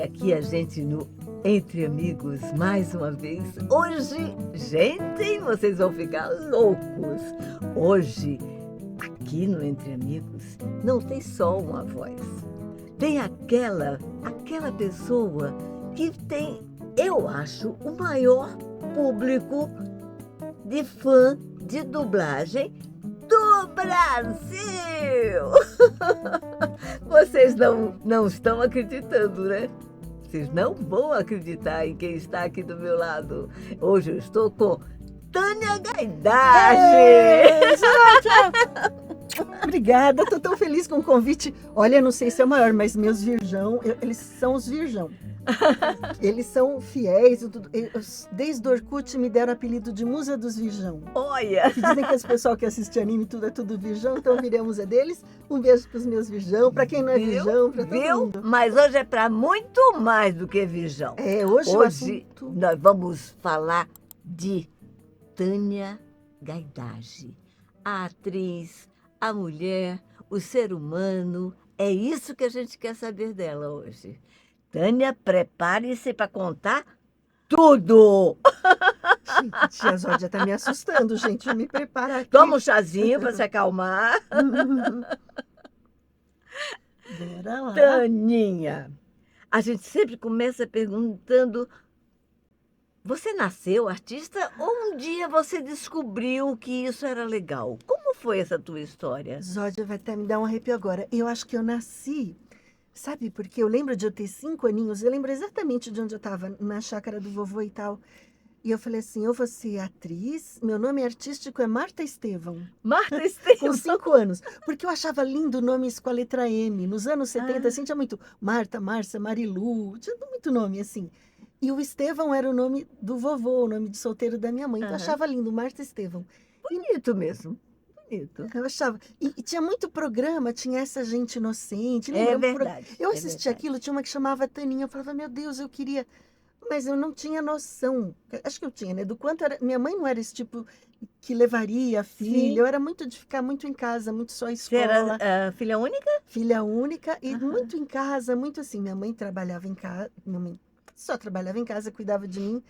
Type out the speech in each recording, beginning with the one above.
aqui a gente no Entre Amigos mais uma vez. Hoje, gente, vocês vão ficar loucos. Hoje, aqui no Entre Amigos, não tem só uma voz. Tem aquela pessoa que tem, eu acho, o maior público de fã de dublagem do Brasil! Vocês não estão acreditando, né? Vocês não vão acreditar em quem está aqui do meu lado. Hoje eu estou com Tânia Gaidage! Obrigada, estou tão feliz com o convite. Olha, não sei se é o maior, mas meus virgão, eles são os virgão. Eles são fiéis. Desde o Orkut me deram o apelido de Musa dos Virgão. Olha! Que dizem que esse pessoal que assiste anime tudo é tudo virgão, então eu virei a musa deles. Um beijo para os meus virgão, para quem não é virgão, para todo mundo. Mas hoje é para muito mais do que virgão. Hoje o assunto... nós vamos falar de Tânia Gaidage, a atriz, a mulher, o ser humano. É isso que a gente quer saber dela hoje. Tânia, prepare-se para contar tudo! Gente, a Zódia está me assustando, gente. Eu me preparo aqui. Toma um chazinho para se acalmar. Bora lá. Taninha, a gente sempre começa perguntando: você nasceu artista ou um dia você descobriu que isso era legal? Como foi essa tua história? Zódia vai até me dar um arrepio agora. Eu acho que eu nasci... Sabe, porque eu lembro de eu ter 5 aninhos, eu lembro exatamente de onde eu estava, na chácara do vovô e tal. E eu falei assim, eu vou ser atriz, meu nome artístico é Marta Estevão. Marta Estevão? Com 5 anos. Porque eu achava lindo nomes com a letra M. Nos anos 70, assim, tinha muito Marta, Márcia, Marilu, tinha muito nome, assim. E o Estevão era o nome do vovô, o nome de solteiro da minha mãe. Então eu achava lindo, Marta Estevão. Bonito mesmo. Eu achava. E tinha muito programa, tinha Essa Gente Inocente. É verdade. Eu assistia aquilo, tinha uma que chamava Taninha. Eu falava, meu Deus, eu queria. Mas eu não tinha noção. Acho que eu tinha, né? Do quanto era. Minha mãe não era esse tipo que levaria a filha. Sim. Eu era muito de ficar muito em casa, muito só escola. Você era filha única? Filha única e muito em casa, muito assim. Minha mãe trabalhava em casa. Minha mãe só trabalhava em casa, cuidava de mim.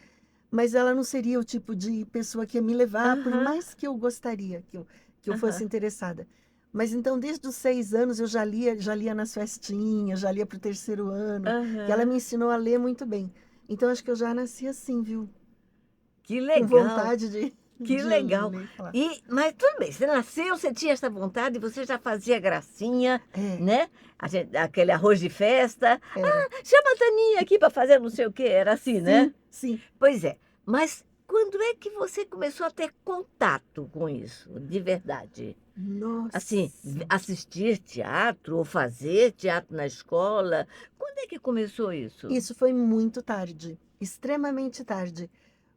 Mas ela não seria o tipo de pessoa que ia me levar, por mais que eu gostaria que eu fosse interessada. Mas então, desde os 6 anos, eu já lia nas festinhas, já lia para o 3º ano. E ela me ensinou a ler muito bem. Então, acho que eu já nasci assim, viu? Que legal. Com vontade de... Que legal. Mas tudo bem, você nasceu, você tinha essa vontade, você já fazia gracinha, né? Aquele arroz de festa. Chama a Taninha aqui para fazer não sei o quê. Era assim, né? Sim. Pois é. Mas quando é que você começou a ter contato com isso, de verdade? Nossa. Assim, assistir teatro ou fazer teatro na escola. Quando é que começou isso? Isso foi muito tarde, extremamente tarde.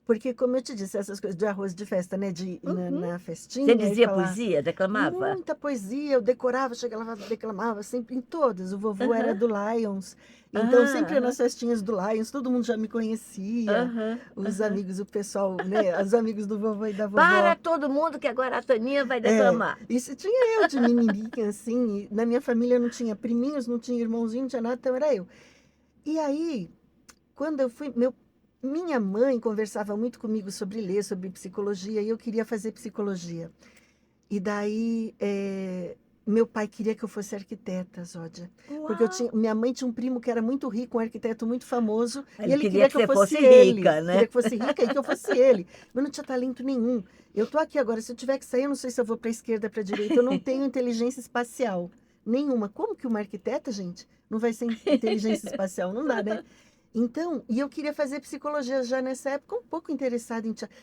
Porque, como eu te disse, essas coisas de arroz de festa, né? Na festinha. Você dizia poesia, declamava? Muita poesia, eu decorava, chegava lá, declamava, sempre em todas. O vovô era do Lions, então sempre nas festinhas do Lions, todo mundo já me conhecia. Os amigos, o pessoal, né? Os amigos do vovô e da vovó. Para todo mundo que agora a Taninha vai declamar. Isso tinha eu de menininha, assim. E na minha família não tinha priminhos, não tinha irmãozinho, não tinha nada, então era eu. E aí, quando eu fui... Minha mãe conversava muito comigo sobre ler, sobre psicologia, e eu queria fazer psicologia. E daí, meu pai queria que eu fosse arquiteta, Zódia. Uau. Porque minha mãe tinha um primo que era muito rico, um arquiteto muito famoso, Ele e ele queria queria que eu fosse ele. rica, né? Queria que fosse rica e que eu fosse ele. Mas não tinha talento nenhum. Eu tô aqui agora, se eu tiver que sair, eu não sei se eu vou para a esquerda, para a direita. Eu não tenho inteligência espacial nenhuma. Como que uma arquiteta, gente, não vai ser inteligência espacial? Não dá, né? Então, e eu queria fazer psicologia já nessa época, um pouco interessada em teatro.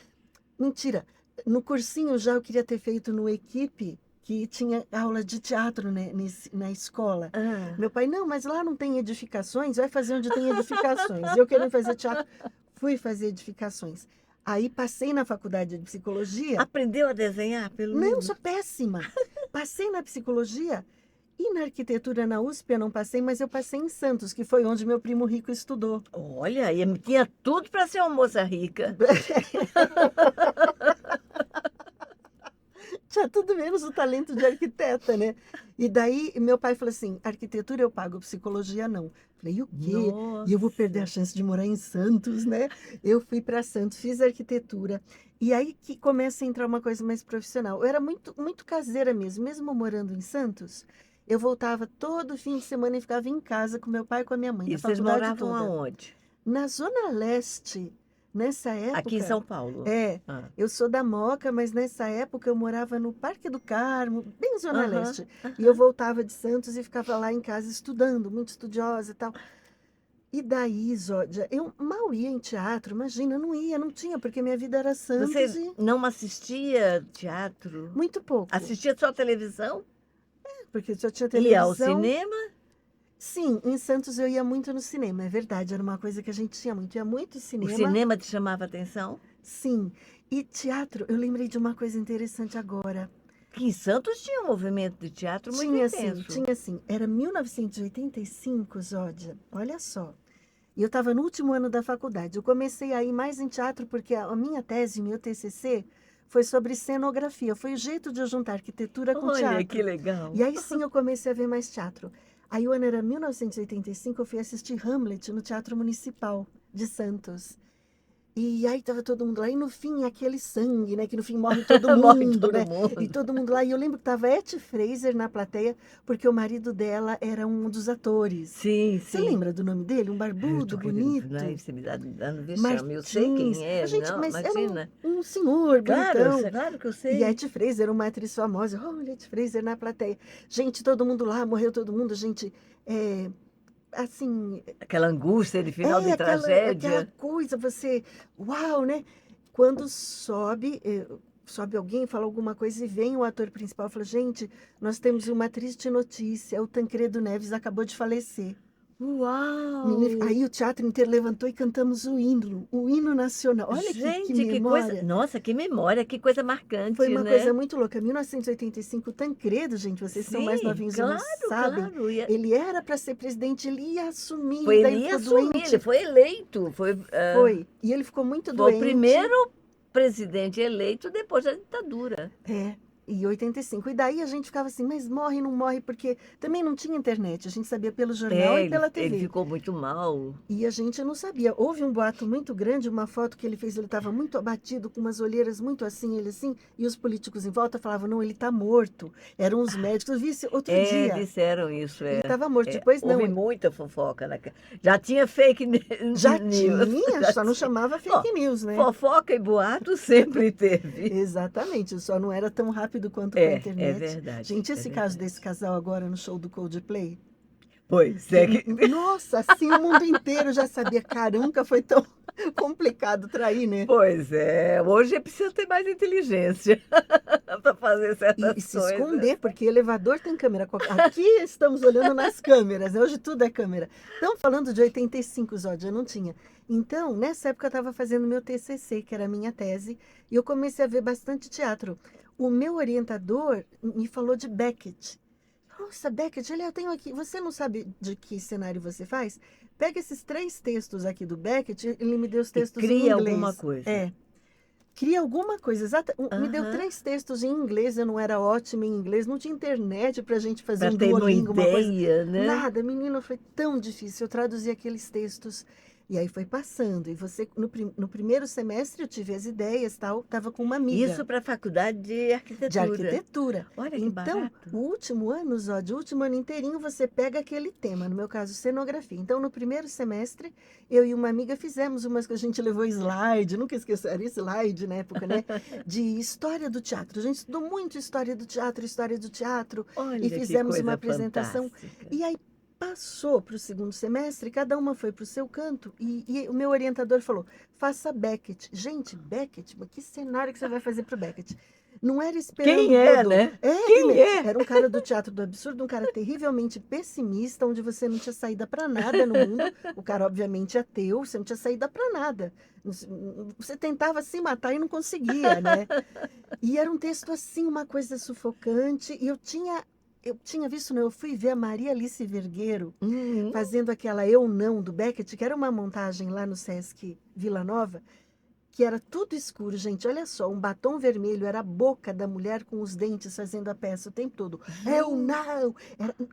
Mentira, no cursinho já eu queria ter feito no Equipe, que tinha aula de teatro, né, na escola. Meu pai, não, mas lá não tem edificações, vai fazer onde tem edificações. Eu querendo fazer teatro, fui fazer edificações. Aí passei na faculdade de psicologia. Aprendeu a desenhar, pelo menos? Não, sou péssima. Passei na psicologia. E na arquitetura na USP eu não passei, mas eu passei em Santos, que foi onde meu primo rico estudou. Olha, e tinha tudo para ser uma moça rica. tinha tudo menos o talento de arquiteta, né? E daí meu pai falou assim: arquitetura eu pago, psicologia não. Falei, e o quê? E eu vou perder a Nossa. chance de morar em Santos, né? Eu fui para Santos, fiz arquitetura. E aí que começa a entrar uma coisa mais profissional. Eu era muito, muito caseira mesmo, mesmo morando em Santos. Eu voltava todo fim de semana e ficava em casa com meu pai e com a minha mãe, E na vocês faculdade moravam toda. aonde? Na Zona Leste, nessa Aqui em época, São Paulo. é, Ah. eu sou da Moca, mas nessa época eu morava no Parque do Carmo, bem Zona Aham, Leste. E eu aham. voltava de Santos e ficava lá em casa estudando, muito estudiosa e tal. E daí, Zódia, eu mal ia em teatro, imagina, eu não ia, não tinha, porque minha vida era Santos Você e não assistia teatro? muito pouco. Assistia só televisão? Porque só tinha Ia ao televisão. cinema? Sim, em Santos eu ia muito no cinema, é verdade, era uma coisa que a gente tinha muito. Ia muito ao O cinema. cinema te chamava atenção? Sim. E teatro, eu lembrei de uma coisa interessante agora. Que em Santos tinha um movimento de teatro muito Tinha sim, intenso. tinha sim. Era 1985, Zódia. Olha só. E eu estava no último ano da faculdade. Eu comecei a ir mais em teatro porque a minha tese, meu TCC, foi sobre cenografia. Foi o jeito de eu juntar arquitetura com Olha, que teatro. legal. E aí sim eu comecei a ver mais teatro. Aí o ano era 1985, eu fui assistir Hamlet no Teatro Municipal de Santos. E aí tava todo mundo lá, e no fim aquele sangue, né? Que no fim morre todo Morre mundo, todo né? E mundo. todo mundo lá. E eu lembro que tava Etty Fraser na plateia, porque o marido dela era um dos atores. Sim, Você sim. lembra do nome dele? Um Eu barbudo, tô querendo, ai, bonito. você me dá dando vexame. Eu sei Martins. quem A é, gente, não, mas era imagina. um senhor Claro, bonitão. claro que eu E a sei. Etty Fraser, uma atriz famosa. Olha, Etty Fraser na plateia. Gente, todo mundo lá, morreu todo mundo, gente. É, assim, Aquela angústia de final é de aquela tragédia. coisa, você, uau, né? Quando sobe, sobe alguém, fala alguma coisa e vem o ator principal e fala: gente, nós temos uma triste notícia, o Tancredo Neves acabou de falecer. Menino, Uau! aí o teatro inteiro levantou e cantamos o hino nacional. Olha que Gente, que coisa. memória! Nossa, que memória, que coisa Foi marcante, uma coisa né? muito louca. 1985, o Tancredo, gente, vocês são mais Sim, novinhos e não claro, sabem. claro. Ele era para ser presidente, ele ia assumir, Foi, e daí ele ele ia ficou assumir, ele doente. foi eleito. Foi, Foi. E ele ficou muito foi o doente. primeiro presidente eleito depois da ditadura. É, e 85. E daí a gente ficava assim, mas morre, não morre, porque também não tinha internet, a gente sabia pelo jornal É, e pela ele TV. ficou muito mal. E a gente não sabia. Houve um boato muito grande, uma foto que ele fez, ele estava muito abatido, com umas olheiras muito assim, ele assim, e os políticos em volta falavam, não, ele está morto. Eram os médicos. Eu vi isso outro É, dia, disseram isso, ele é. estava morto. É. Depois não, Houve muita fofoca. Já tinha fake já news. tinha, Já só não tinha. chamava Bom, fake news, né? fofoca e boato sempre teve. Exatamente, só não era tão rápido quanto com a É internet. verdade, Gente, é esse caso desse verdade. casal agora no show do Coldplay, Pois que, é que. nossa, assim o mundo inteiro já sabia. Cara, nunca foi tão complicado trair, né? Pois é, hoje é preciso ter mais inteligência para fazer E certas se coisas. esconder, porque elevador tem câmera. Aqui estamos olhando nas câmeras, né? Hoje tudo é câmera. Estamos falando de 85, Zódia, não tinha. Então, nessa época eu estava fazendo meu TCC, que era a minha tese, e eu comecei a ver bastante teatro. O meu orientador me falou de Beckett. Nossa, Beckett, olha, eu tenho aqui. Você não sabe de que cenário você faz? Pega esses 3 textos aqui do Beckett, ele me deu os E textos em cria alguma inglês. coisa. É, cria alguma coisa. Exata, me deu Aham. 3 textos em inglês, eu não era ótima em inglês, não tinha internet pra gente fazer Para um ter uma Duolingo, uma coisa. ideia, né? Nada, menina, foi tão difícil. Eu traduzi aqueles textos e aí foi passando. E você, no primeiro semestre, eu tive as ideias, tal, estava com uma amiga Isso para a faculdade de de arquitetura. arquitetura. Olha que Então, barato. o último ano, Zódio, o último ano inteirinho, você pega aquele tema, no meu caso, cenografia. Então, no primeiro semestre, eu e uma amiga fizemos umas que a gente levou slide, nunca esqueço, era slide na época, né? De história do teatro. A gente estudou muito história do teatro, e Olha que fizemos uma coisa apresentação. fantástica. E aí passou para o segundo semestre, cada uma foi para o seu canto, e o meu orientador falou: faça Beckett. Gente, Beckett, mas que cenário que você vai fazer para o Beckett? Não era Quem é, esperando. né? Quem é? Era um cara do teatro do absurdo, um cara terrivelmente pessimista, onde você não tinha saída para nada no mundo. O cara, obviamente, ateu, você não tinha saída para nada. Você tentava se matar e não conseguia, né? E era um texto assim, uma coisa sufocante. E eu tinha visto, né? Eu fui ver a Maria Alice Vergueiro Uhum. fazendo aquela Eu Não do Beckett, que era uma montagem lá no Sesc Vila Nova. que era tudo escuro, gente. Olha só, um batom vermelho era a boca da mulher com os dentes fazendo a peça o tempo todo. Eu Gente, não!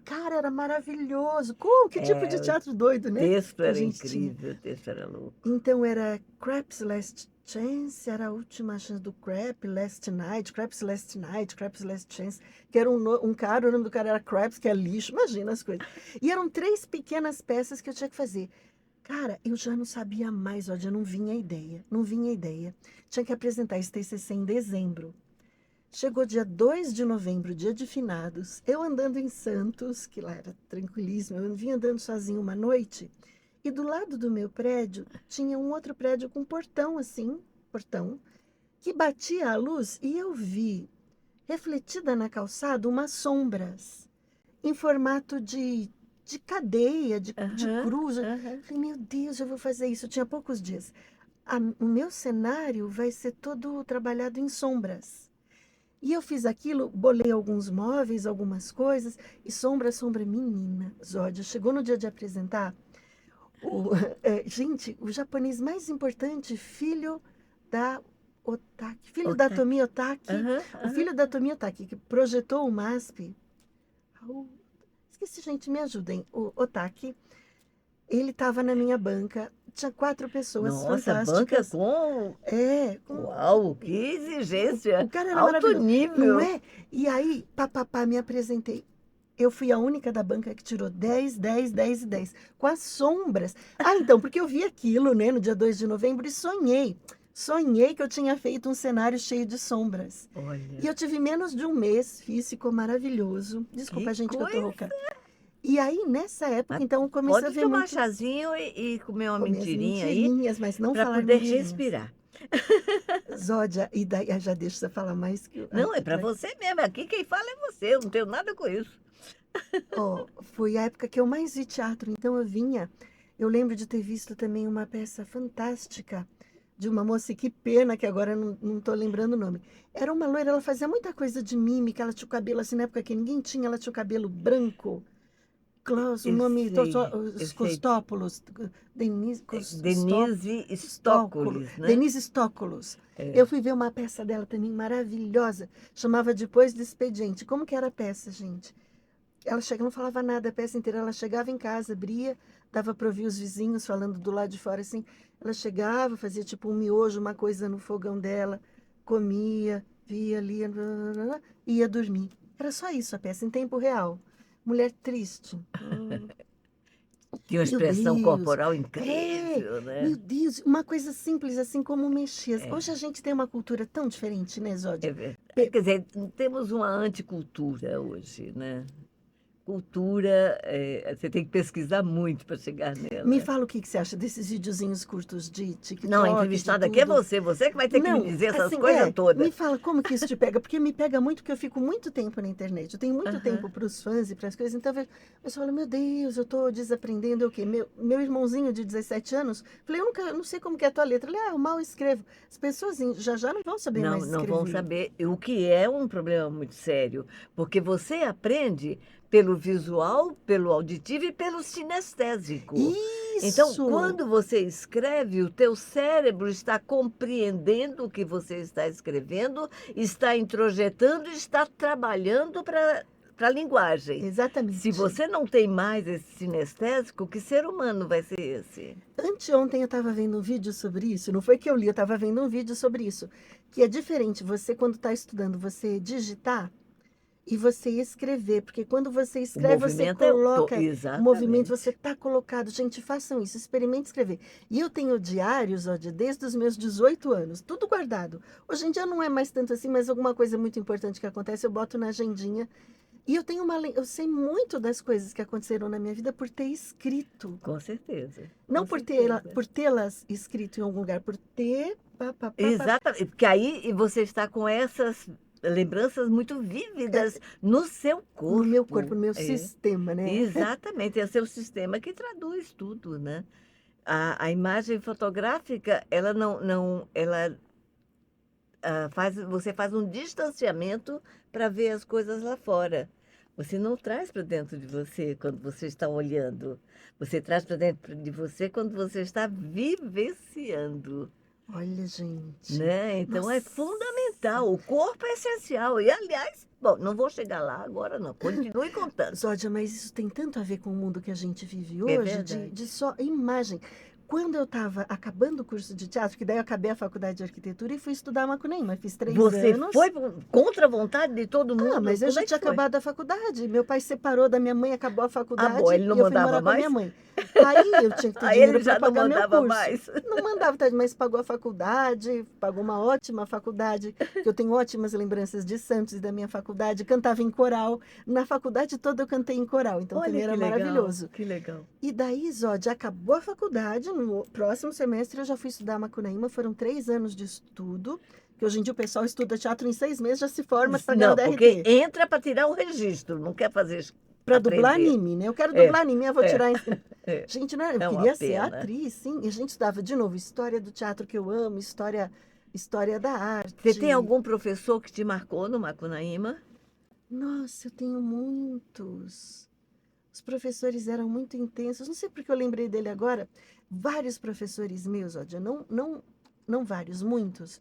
Cara, era maravilhoso. Como? Que tipo de o teatro doido, né? texto Que a era gente tinha. incrível, o texto era louco. Então era Craps Last Chance, era a última chance do Craps Last Night, Craps Last Chance, que era um cara, o nome do cara era Craps, que é lixo, imagina as coisas. E eram 3 pequenas peças que eu tinha que fazer. Cara, eu já não sabia mais, ó, já não vinha ideia, não vinha ideia. Tinha que apresentar esse TCC em dezembro. Chegou dia 2 de novembro, dia de finados, eu andando em Santos, que lá era tranquilíssimo, eu vinha andando sozinho uma noite, e do lado do meu prédio tinha um outro prédio com portão assim, portão, que batia a luz e eu vi, refletida na calçada, umas sombras em formato de cadeia, de Aham, cruz. Eu aham. falei, meu Deus, eu vou fazer isso. Eu tinha poucos dias. O meu cenário vai ser todo trabalhado em sombras. E eu fiz aquilo, bolei alguns móveis, algumas coisas, e sombra, sombra, menina, Zódia, chegou no dia de apresentar, gente, o japonês mais importante, filho da Otaki, filho da Otaki. Tomi Otaki, Aham, o aham. filho da Tomi Otaki, que projetou o MASP, o- esqueci, gente, me ajudem, o Otaki, ele estava na minha banca, tinha 4 pessoas Nossa, banca fantásticas, com. é, Uau, que o exigência! cara era Alto maravilhoso, não nível! é? E aí, papapá, me apresentei. Eu fui a única da banca que tirou 10, 10, 10 e 10, com as sombras. Ah, então, porque eu vi aquilo, né, no dia 2 de novembro e sonhei. Sonhei que eu tinha feito um cenário cheio de sombras. E Olha, eu tive menos de um mês, fiz, ficou maravilhoso. Desculpa, que gente, que eu tô coisa! rouca. E aí, nessa época, Mas então, eu comecei a pode ver tomar muitos, chazinho e comer uma comer as mentirinha aí mentirinhas, mas não para falar poder mentirinhas. respirar. Zódia, e daí, já deixa você falar mais que... Ai, Não, é que para você mesmo. Aqui quem fala é você. Eu não tenho nada com isso. Ó, foi a época que eu mais vi teatro, então eu vinha. Eu lembro de ter visto também uma peça fantástica de uma moça, e que pena que agora eu não estou lembrando o nome. Era uma loira, ela fazia muita coisa de mímica, ela tinha o cabelo assim, na época que ninguém tinha, ela tinha o cabelo branco. Klaus, o nome, Eu os sei. Costópolos, Denise, Denise Costóculo, Stoccolis, né? Denise Stokoulos. Eu É. fui ver uma peça dela também maravilhosa, chamava Depois do Expediente. Como que era a peça, gente? Ela chega, não falava nada a peça inteira. Ela chegava em casa, abria, dava para ouvir os vizinhos falando do lado de fora assim. Ela chegava, fazia tipo um miojo, uma coisa no fogão dela, comia, via, lia, e ia dormir. Era só isso a peça, em tempo real. Mulher triste. Tinha uma Meu expressão Deus. corporal É, incrível, meu né? Deus, uma coisa simples assim como mexia. Hoje É, a gente tem uma cultura tão diferente, né, é Zódia? verdade. Pe- Quer dizer, temos uma anticultura hoje, né? Cultura, você tem que pesquisar muito para chegar Me nela. fala o que que você acha desses videozinhos curtos de Não, a TikTok, de entrevistada aqui é tudo. você que vai ter que me Não, dizer essas assim, coisas me todas. fala como que isso te pega, porque me pega muito, porque eu fico muito tempo na internet. Eu tenho muito Aham. tempo para os fãs e para as coisas, então eu falo, meu Deus, eu tô desaprendendo o quê? Meu irmãozinho de 17 anos, falei, eu não sei como que é a tua letra. Ele, eu mal escrevo. As pessoas já não vão saber Não, mais não vão escrever. saber, o que é um problema muito sério, porque você aprende pelo visual, pelo auditivo e pelo sinestésico. Então, Isso! quando você escreve, o teu cérebro está compreendendo o que você está escrevendo, está introjetando, está trabalhando para a linguagem. Se Exatamente. você não tem mais esse sinestésico, que ser humano vai ser esse? Anteontem eu estava vendo um vídeo sobre isso, não foi que eu li, eu estava vendo um vídeo sobre isso, que é diferente você, quando está estudando, você digitar e você escrever, porque quando você O escreve, você movimento é coloca o movimento, você exatamente. está colocado. Gente, façam isso, experimente escrever. E eu tenho diários, ó, desde os meus 18 anos, tudo guardado. Hoje em dia não é mais tanto assim, mas alguma coisa muito importante que acontece, eu boto na agendinha. E eu tenho eu sei muito das coisas que aconteceram na minha vida por ter escrito. Com certeza, Não com certeza. por tê-las escrito em algum lugar, por ter. Pá, pá, pá, pá, Exatamente, porque aí você está com essas lembranças muito vívidas no seu no meu corpo, corpo. no meu É, sistema, né? exatamente, é seu sistema que traduz tudo, né? A imagem fotográfica, ela ela você faz um distanciamento para ver as coisas lá fora. Você não traz para dentro de você quando você está olhando. Você traz para dentro de você quando você está vivenciando. Olha, gente. né? Então é Nossa. fundamental. O corpo é essencial. E, aliás, bom, não vou chegar lá agora, não. Continue contando. Zódia, mas isso tem tanto a ver com o mundo que a gente vive É hoje, verdade. de só imagem. Quando eu estava acabando o curso de teatro, que daí eu acabei a faculdade de arquitetura e fui estudar Macunaíma, fiz 3 Você anos. foi contra a vontade de todo Ah, mundo? mas eu Como já é que tinha foi? acabado a faculdade. Meu pai separou da minha mãe, acabou a Ah, bom, faculdade ele não e eu fui mandava morar com a minha mais? mãe. Aí eu tinha que ter Aí ele dinheiro para já não pagar meu mandava curso. mais. Não mandava, mas pagou a faculdade, pagou uma ótima faculdade, que eu tenho ótimas lembranças de Santos e da minha faculdade. Cantava em coral. Na faculdade toda eu cantei em coral, então Olha também que era legal, maravilhoso. que legal. E daí, Zod, acabou a faculdade, no próximo semestre eu já fui estudar Macunaíma, foram 3 anos de estudo, que hoje em dia o pessoal estuda teatro em 6 meses, já se forma para ganhar o Não, porque DRT. entra para tirar o registro, não quer fazer Para dublar aprender. anime, né? Eu quero É, dublar anime, eu vou é, tirar. é. Gente, né? Eu É uma queria ser pena. atriz, sim. E a gente estudava, de novo, história do teatro que eu amo, história da Você tem arte. algum professor que te marcou no Macunaíma? Nossa, eu tenho muitos. Os professores eram muito intensos. Não sei porque eu lembrei dele agora. Vários professores meus, ó, não vários, muitos.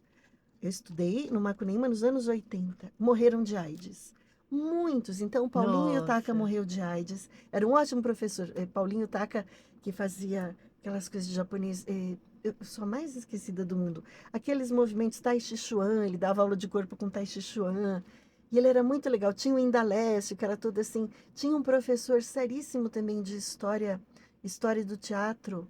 Eu estudei no Macunaíma nos anos 80. Morreram de AIDS. Muitos. Então, o Paulinho Yutaka Nossa, morreu de AIDS. Era um ótimo professor. Paulinho Yutaka, que fazia aquelas coisas de japonês. Eu sou a mais esquecida do mundo. Aqueles movimentos Tai Chi Chuan, ele dava aula de corpo com Tai Chi Chuan. E ele era muito legal. Tinha o Indaleste, que era todo assim. Tinha um professor seríssimo também de história do teatro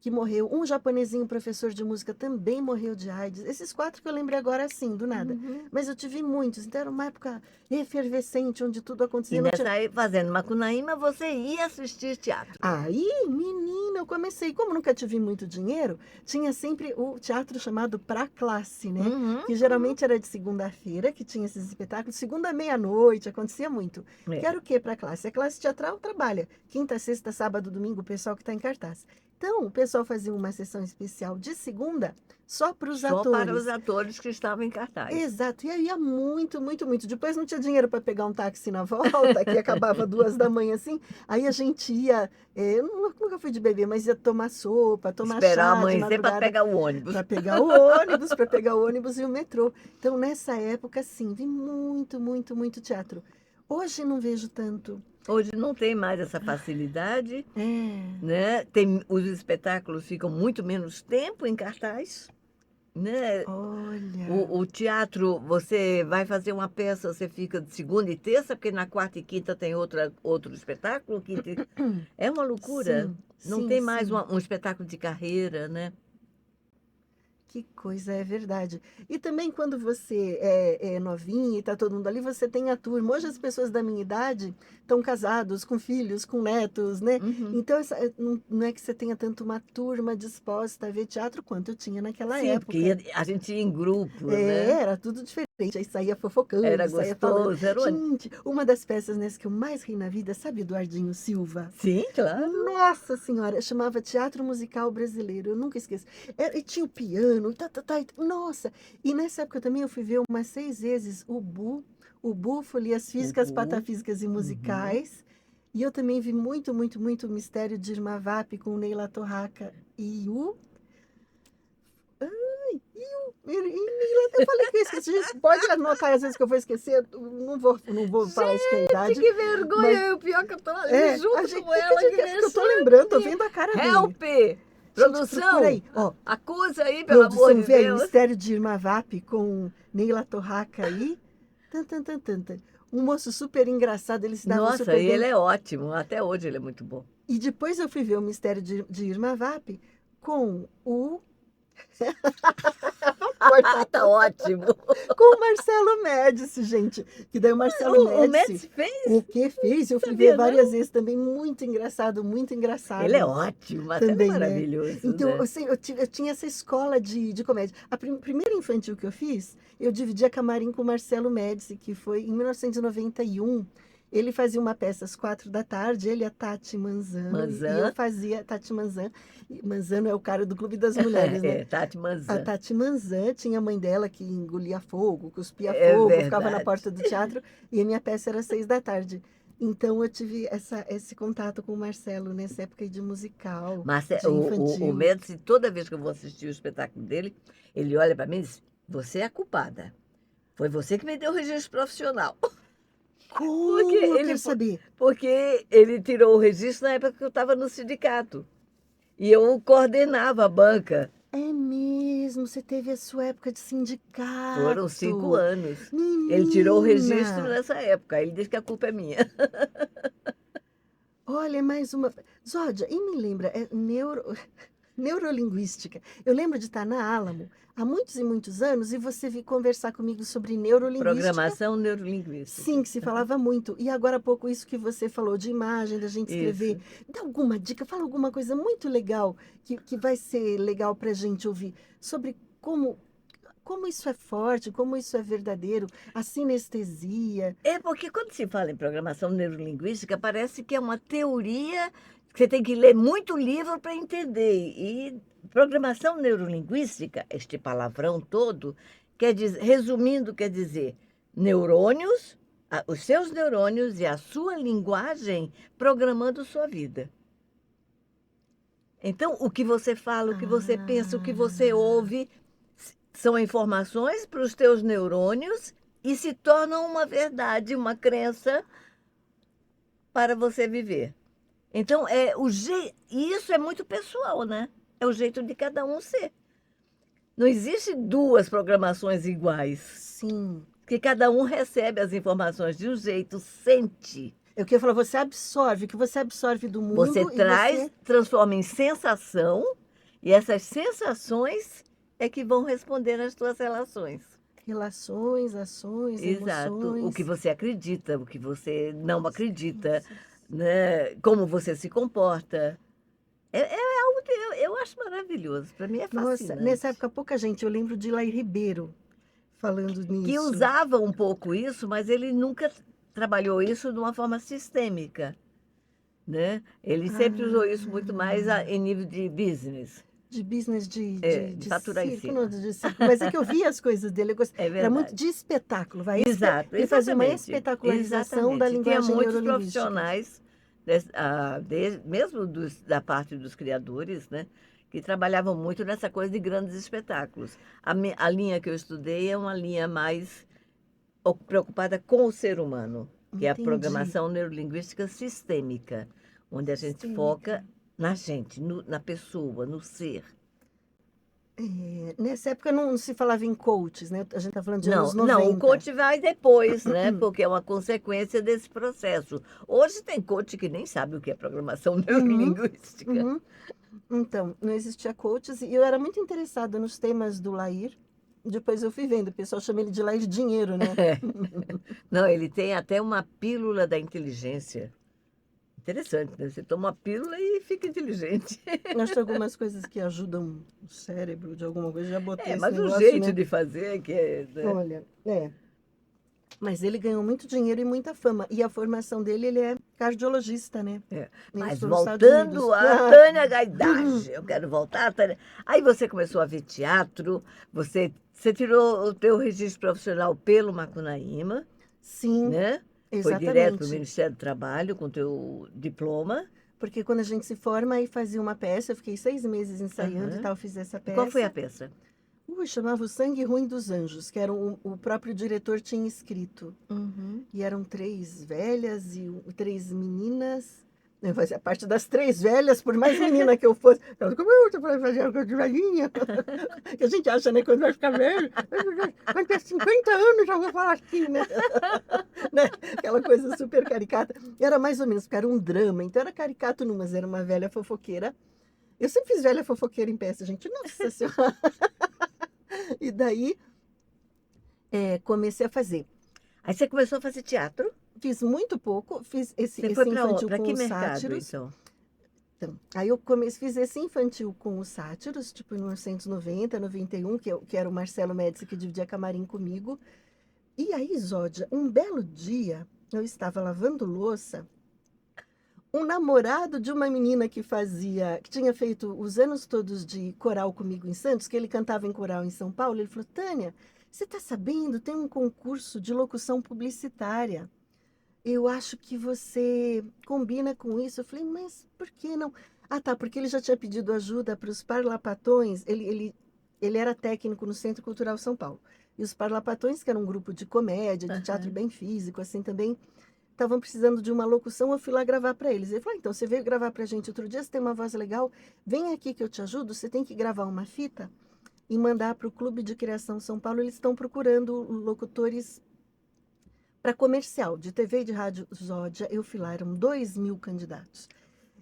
que morreu. Um japonesinho, professor de música, também morreu de AIDS. Esses 4 que eu lembrei agora, assim, do nada. uhum. Mas eu tive muitos. Então era uma época efervescente, onde tudo E acontecia. Não tinha... nessa aí, fazendo Macunaíma, você ia assistir teatro. Aí, menina, eu comecei. Como nunca tive muito dinheiro, tinha sempre o teatro chamado Pra Classe, né? Uhum, Que uhum. geralmente era de segunda-feira, que tinha esses espetáculos. Segunda meia-noite, acontecia muito. Que É. era o quê pra classe? A classe teatral trabalha. Quinta, sexta, sábado, domingo, o pessoal que está em cartaz. Então, o pessoal fazia uma sessão especial de segunda só para os Só para os atores. atores que estavam em cartaz. Exato, e aí ia muito, muito, muito. Depois não tinha dinheiro para pegar um táxi na volta, que acabava 2 da manhã assim. Aí a gente ia, eu nunca fui de beber, mas ia tomar sopa, tomar Esperar chá de amanhecer para madrugada pegar o ônibus. para pegar o ônibus e o metrô. Então, nessa época, sim, vi muito, muito, muito teatro. Hoje não vejo tanto. Hoje não tem mais essa facilidade, É, né? Tem, os espetáculos ficam muito menos tempo em cartaz, né? olha. O teatro, você vai fazer uma peça, você fica de segunda e terça, porque na quarta e quinta tem outro espetáculo. É uma loucura. Sim, Não sim, tem mais sim. um espetáculo de carreira, né? Que coisa, é verdade. E também quando você é novinha e tá todo mundo ali, você tem a turma. Hoje as pessoas da minha idade estão casados, com filhos, com netos, né? Uhum. Então não é que você tenha tanto uma turma disposta a ver teatro quanto eu tinha naquela Sim, porque época. a gente ia em grupo, né? Era tudo diferente. Aí saía fofocando, Era saía falando. gostoso, era uma... Gente, uma das peças nessa que eu mais ri na vida, sabe, Eduardinho Silva? Sim, claro. Nossa Senhora, chamava Teatro Musical Brasileiro, eu nunca esqueço. E tinha o piano, nossa. E nessa época também eu fui ver umas 6 vezes o Búfalo e as Físicas, Uhum. Patafísicas e Uhum. Musicais. E eu também vi muito, muito, muito o Mistério de Irma Vap com o Neila Torraca e o... Eu falei que eu esqueci, gente, pode anotar às vezes que eu vou esquecer, eu não vou falar isso que é a Gente, idade, que vergonha! mas O pior é que eu tô ali a junto gente, com ela, que porque eu tô lembrando, tô vexame! vendo a cara dele. Help! Gente, procura Produção! aí, ó, Acusa aí, pelo amor produção, de vê aí, Deus! Mistério de Irma Vap com Neila Torraca aí, tan, tan, tan, tan, tan. Um moço super engraçado, ele se dava Nossa, super e ele bem. é ótimo. Até hoje ele é muito bom. E depois eu fui ver o Mistério de Irma Vap com o... Cortar Tá ótimo. com o Marcelo Médici, gente. Que daí o Marcelo O Médici, Médici fez? o que fez? Eu fui ver Sabia várias não? vezes também, muito Ele é engraçado ótimo, Marcelo é também, né? maravilhoso, Então, né? assim, eu tinha essa escola de comédia. A primeira infantil que eu fiz, eu dividia camarim com o Marcelo Médici, que foi em 1991. Ele fazia uma peça às 4 da tarde, ele e a Tati Manzano, e eu Manzan, fazia Tati Manzano. Manzano é o cara do Clube das Mulheres, né? Tati A Manzan. Tati Manzan tinha a mãe dela que engolia fogo, cuspia É fogo, ficava na verdade. porta do teatro e a minha peça era às 6 da tarde. Então eu tive esse contato com o Marcelo nessa época de musical, Mas de o infantil. Médici, toda vez que eu vou assistir o espetáculo dele, ele olha para mim e diz: Você é a culpada. Foi você que me deu o registro profissional. Porque Como eu ele, quero saber? porque ele tirou o registro na época que eu estava no sindicato. E eu coordenava a banca. É mesmo, você teve a sua época de Foram 5 sindicato. anos. Ele tirou o registro Menina! nessa época. Ele diz que a culpa é minha. Olha, mais uma. Zódia, e me lembra, neurolinguística. Eu lembro de estar na Alamo há muitos e muitos anos e você vir conversar comigo sobre neurolinguística. Programação neurolinguística. Sim, que se falava muito. E agora há pouco isso que você falou de imagem, da gente escrever. Isso. Dá alguma dica, fala alguma coisa muito legal que vai ser legal para a gente ouvir sobre como isso é forte, como isso é verdadeiro, a sinestesia. É porque quando se fala em programação neurolinguística, parece que é uma teoria que você tem que ler muito livro para entender. E programação neurolinguística, este palavrão todo, quer dizer, resumindo, quer dizer neurônios, os seus neurônios e a sua linguagem programando sua vida. Então, o que você fala, o que você pensa, o que você Ah, ouve, são informações para os teus neurônios e se tornam uma verdade, uma crença para você viver. Então, e isso é muito pessoal, né? É o jeito de cada um ser. Não existe duas programações iguais, sim. porque cada um recebe as informações de um jeito, sente. Eu queria falar, você absorve, o que você absorve do Você mundo e traz, você. transforma em sensação, e essas sensações é que vão responder às tuas relações. Relações, ações, Exato. O que emoções, você acredita, o que você não acredita, crenças. né? Como você se comporta. É algo que eu acho maravilhoso. Para mim é Nossa, nessa fascinante. época pouca gente, eu lembro de Lair Ribeiro falando Que nisso. usava um pouco isso, mas ele nunca trabalhou isso de uma forma sistêmica, né? Ele sempre usou isso muito mais Ah, em nível de business, de business de de faturar em circo, não cima. de circo, mas é que eu via as coisas dele, É era muito verdade. de espetáculo, vai, Exato, ele fazia uma exatamente. espetacularização da Exatamente. Tinha linguagem muitos neurolinguística. profissionais, mesmo da parte dos criadores, né, que trabalhavam muito nessa coisa de grandes espetáculos. A linha que eu estudei é uma linha mais preocupada com o ser humano, que é a Entendi. programação neurolinguística sistêmica, onde a gente Sistêmica. foca na gente, na pessoa, no ser. É, nessa época não se falava em coaches, né? A gente está falando de anos Não, não, o 90. coach vai depois, né? Porque é uma consequência desse processo. Hoje tem coach que nem sabe o que é programação Uhum, neurolinguística. uhum. Então, não existia coaches e eu era muito interessada nos temas do Lair. Depois eu fui vendo, o pessoal chama ele de Lair Dinheiro, né? Não, ele tem até uma pílula da inteligência. Interessante, né? Você toma uma pílula e fica inteligente. Acho que algumas coisas que ajudam o cérebro de alguma coisa, já botei É, esse mas o negócio, jeito né? de fazer que é, né? Olha, é. Mas ele ganhou muito dinheiro e muita fama. E a formação dele, ele é cardiologista, né? É. Ele Mas estudou nos Estados voltando Unidos. a Tânia Gaidage, eu quero voltar, Tânia. Aí você começou a ver teatro, você tirou o teu registro profissional pelo Macunaíma, Sim, né? Foi direto para o exatamente. Ministério do Trabalho com teu diploma. Porque quando a gente se forma, aí fazia uma peça, eu fiquei 6 meses ensaiando e Aham. tal, fiz essa E qual foi a peça. peça? Chamava O Sangue Ruim dos Anjos, que era o próprio diretor tinha escrito. Uhum. E eram três velhas e três meninas. Eu fazia parte das três velhas, por mais menina que eu fosse. Eu, como eu vou fazer algo de velhinha? Que a gente acha, né, quando vai ficar velho. Quando ter 50 anos, já vou falar assim, né? Né? Aquela coisa super caricata. Era mais ou menos, porque era um drama. Então era caricato numas, era uma velha fofoqueira. Eu sempre fiz velha fofoqueira em peça, gente. Nossa Senhora. E daí comecei a fazer. Aí você começou a fazer teatro? Fiz muito pouco, fiz Você foi esse infantil para com que os mercado, sátiros. então? Então, aí fiz esse infantil com os sátiros, tipo em 1990, 91, que era o Marcelo Médici que dividia camarim comigo. E aí, Zódia, um belo dia, eu estava lavando louça, um namorado de uma menina que tinha feito os anos todos de coral comigo em Santos, que ele cantava em coral em São Paulo, ele falou: Tânia, você está sabendo, tem um concurso de locução publicitária. eu acho que você combina com isso. Eu falei, mas por que não? Ah, tá, porque ele já tinha pedido ajuda para os Parlapatões. Ele era técnico no Centro Cultural São Paulo. E os Parlapatões, que era um grupo de comédia, de teatro Aham. bem físico, assim também, estavam precisando de uma locução. Eu fui lá gravar para eles. Ele falou, então, você veio gravar para a gente outro dia, você tem uma voz legal, vem aqui que eu te ajudo. Você tem que gravar uma fita e mandar para o Clube de Criação São Paulo. Eles estão procurando locutores para comercial, de TV e de rádio Zódia. Eu fui lá, eram 2.000 candidatos.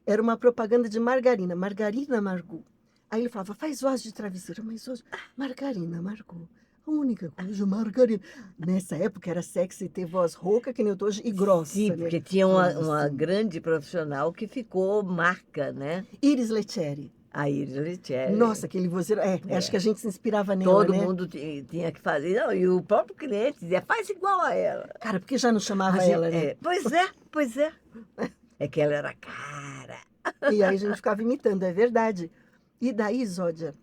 Era uma propaganda de margarina, Margarina Margot. Aí ele falava, faz voz de travesseiro, mas hoje, Margarina Margot. A única coisa, margarina. Nessa época era sexy ter voz rouca, que nem eu tô hoje, e Sim, grossa, né? porque tinha uma Assim. grande profissional que ficou marca, né? Iris Letieri. A Iris Richelli. Nossa, aquele vozeiro. Acho que É. a gente se inspirava nela, Todo né? mundo tinha que fazer. Não, e o próprio cliente dizia, faz igual a ela. Cara, porque já não A chamava gente, ela, né? pois é, pois é. É que ela era cara. E aí a gente ficava imitando, é verdade. E daí, Zódia,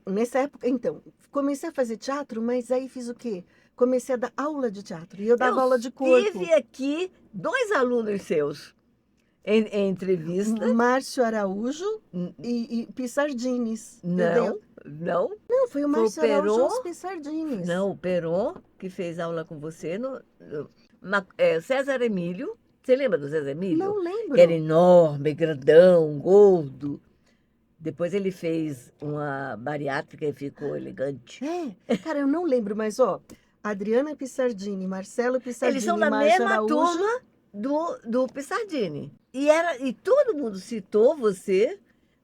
nessa época, então, comecei a fazer teatro, mas aí fiz o quê? Comecei a dar aula de teatro. E eu Eu dava aula de corpo. tive aqui 2 alunos seus em entrevista. Márcio Araújo N- e Pissardines. Não, não. Não, foi o Foi o Márcio Araújo e os Peron. Pissardines. Não, o Peron, que fez aula com você. César Emílio. Você lembra do César Emílio? Não Que era lembro. enorme, grandão, gordo. Depois ele fez uma bariátrica e ficou elegante. Cara, eu não lembro, mas ó, Adriana Pissardini, Marcelo Eles são Pissardini e da Márcio mesma Araújo. turma do Pissardini. E todo mundo citou você,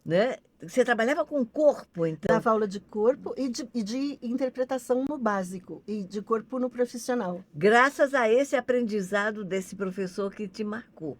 né? Você trabalhava com o corpo, então. Dava aula de corpo e de interpretação no básico e de corpo no profissional. Graças a esse aprendizado desse professor que te marcou.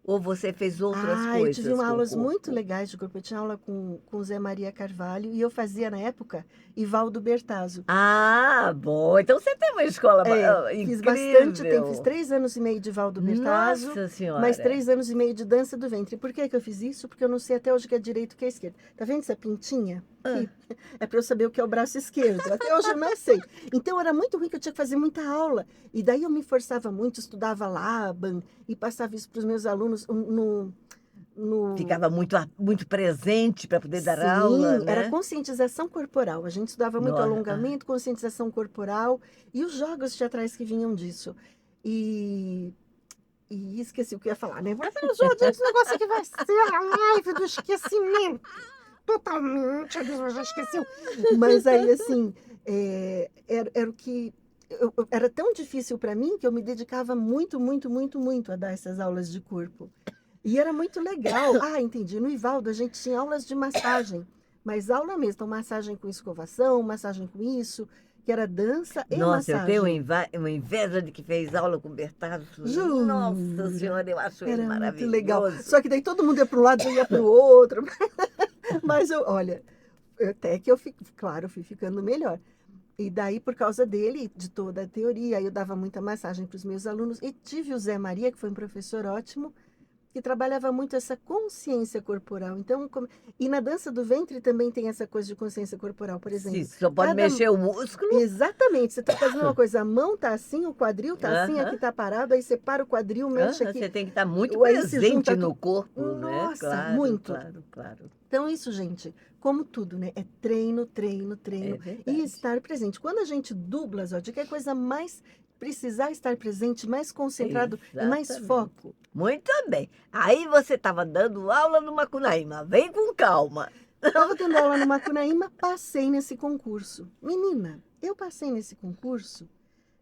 Ou você fez outras Ah, eu tive coisas umas com o aulas muito corpo? legais de corpo. Eu tinha aula com Zé Maria Carvalho e eu fazia, na época, Ivaldo Bertazzo. Ah, bom. Então você tem uma escola Fiz bastante tempo, fiz incrível. 3 anos e meio de Ivaldo Bertazzo, Nossa mais Senhora. 3 anos e meio de dança do ventre. Por que que eu fiz isso? Porque eu não sei até hoje o que é direito e o que é esquerdo. Tá vendo essa pintinha? Ah, Aqui. É para eu saber o que é o braço esquerdo. Até hoje eu não sei. Então era muito ruim que eu tinha que fazer muita aula. E daí eu me forçava muito, estudava Laban e passava isso para os meus alunos no, ficava muito presente para poder dar aula, Sim, era né? conscientização corporal. A gente estudava muito Nossa. alongamento, conscientização corporal e os jogos teatrais que vinham disso. E, e esqueci o que eu ia falar, né? Mas, Jô, esse negócio aqui vai ser a live do esquecimento. Totalmente, eu já esqueceu. Mas aí, assim, era o que. Era tão difícil para mim que eu me dedicava muito, muito, muito, muito a dar essas aulas de corpo. E era muito legal. Ah, entendi. No Ivaldo a gente tinha aulas de massagem, mas aula mesmo. Então, massagem com escovação, massagem com isso, que era dança e Nossa, eu tenho massagem. uma inveja de que fez aula com o Bertazzo. Nossa Jura? Senhora, eu acho ele Era muito legal. maravilhoso. Só que daí todo mundo ia para um lado e eu ia para o outro. Mas olha, até que claro, eu fui ficando melhor. E daí, por causa dele, de toda a teoria, aí eu dava muita massagem para os meus alunos. E tive o Zé Maria, que foi um professor ótimo, que trabalhava muito essa consciência corporal. Então, e na dança do ventre também tem essa coisa de consciência corporal, por Sim, exemplo. só pode Cada mexer o músculo. Exatamente, você está fazendo uma coisa, a mão tá assim, o quadril tá assim, aqui Aham, tá parado, aí você para o quadril, mexe aham, aqui, você tem que estar muito ou aí se presente junta no tudo. corpo, né? Nossa, Claro, muito. claro, claro. Então, isso, gente, como tudo, né? É treino, treino, É treino e verdade. estar presente. Quando a gente dubla, Zódia, que é coisa mais precisar estar presente, mais concentrado e mais Exatamente. foco. Muito bem. Aí você estava dando aula no Macunaíma. Vem com calma. Estava dando aula no Macunaíma, passei nesse concurso. Menina, eu passei nesse concurso.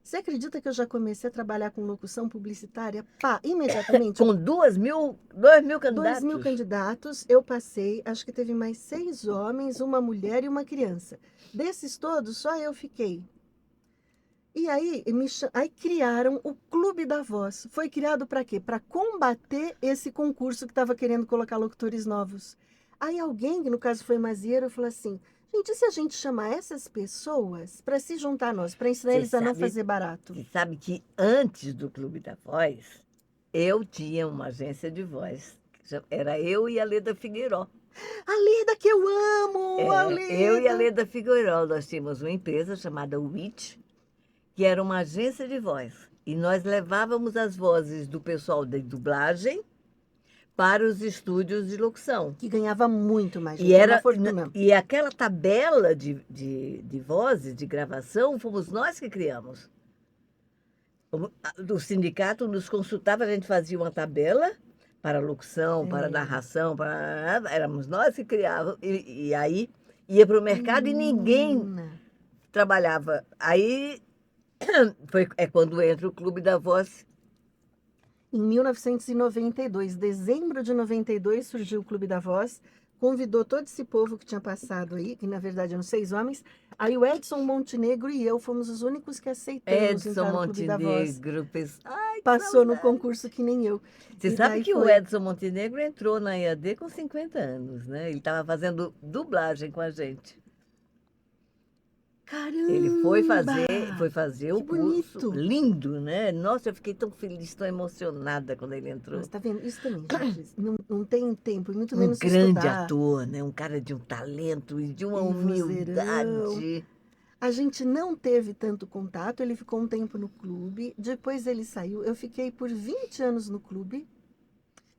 Você acredita que eu já comecei a trabalhar com locução publicitária? Pá, imediatamente. Com 2.000 2.000 candidatos. candidatos, eu passei. Acho que teve mais 6 homens, uma mulher e uma criança. Desses todos, só eu fiquei. E aí, aí criaram o Clube da Voz. Foi criado para quê? Para combater esse concurso que estava querendo colocar locutores novos. Aí alguém, que no caso foi Mazieiro, falou assim: gente, e se a gente chamar essas pessoas para se juntar a nós, para ensinar Você eles a não sabe, fazer barato? você sabe que antes do Clube da Voz, eu tinha uma agência de voz. Era eu e a Leda Figueiró. A Leda que eu amo! A Eu e a Leda! Leda Figueiró, nós tínhamos uma empresa chamada WIT, que era uma agência de voz. E nós levávamos as vozes do pessoal de dublagem para os estúdios de locução. Que ganhava muito mais, E, gente, era, uma fortuna. e aquela tabela de vozes, de gravação, fomos nós que criamos. O sindicato nos consultava, a gente fazia uma tabela para locução, para narração, éramos nós que criávamos. E aí ia para o mercado e ninguém Menina. trabalhava. Aí é quando entra o Clube da Voz. Em 1992, dezembro de 92, surgiu o Clube da Voz, convidou todo esse povo que tinha passado aí, que na verdade eram 6 homens. Aí o Edson Montenegro e eu fomos os únicos que aceitamos Edson entrar no Clube da Voz. Montenegro. Ai, que Passou no saudade. concurso que nem eu. Você E sabe daí que o foi. Edson Montenegro entrou na EAD com 50 anos, né? Ele estava fazendo dublagem com a gente. Caramba! Ele foi fazer o Que curso. bonito! Lindo, né? Nossa, eu fiquei tão feliz, tão emocionada quando ele entrou. Mas tá vendo? Isso também, gente. Não tem tempo, e muito Um menos grande estudar. ator, né? Um cara de um talento e de uma E humildade. A gente não teve tanto contato, ele ficou um tempo no clube, depois ele saiu. Eu fiquei por 20 anos no clube,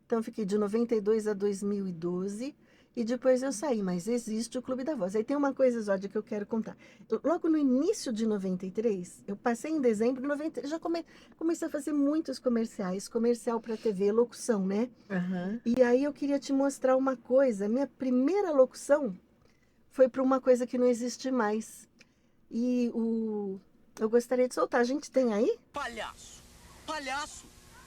então eu fiquei de 92 a 2012, e depois eu saí, mas existe o Clube da Voz. Aí tem uma coisa, Zódia, que eu quero contar. Logo no início de 93, eu passei em dezembro de 93, já comecei a fazer muitos comerciais, comercial para TV, locução, né? Aham. E aí eu queria te mostrar uma coisa. Minha primeira locução foi para uma coisa que não existe mais. E eu gostaria de soltar. A gente tem aí? Palhaço! Palhaço!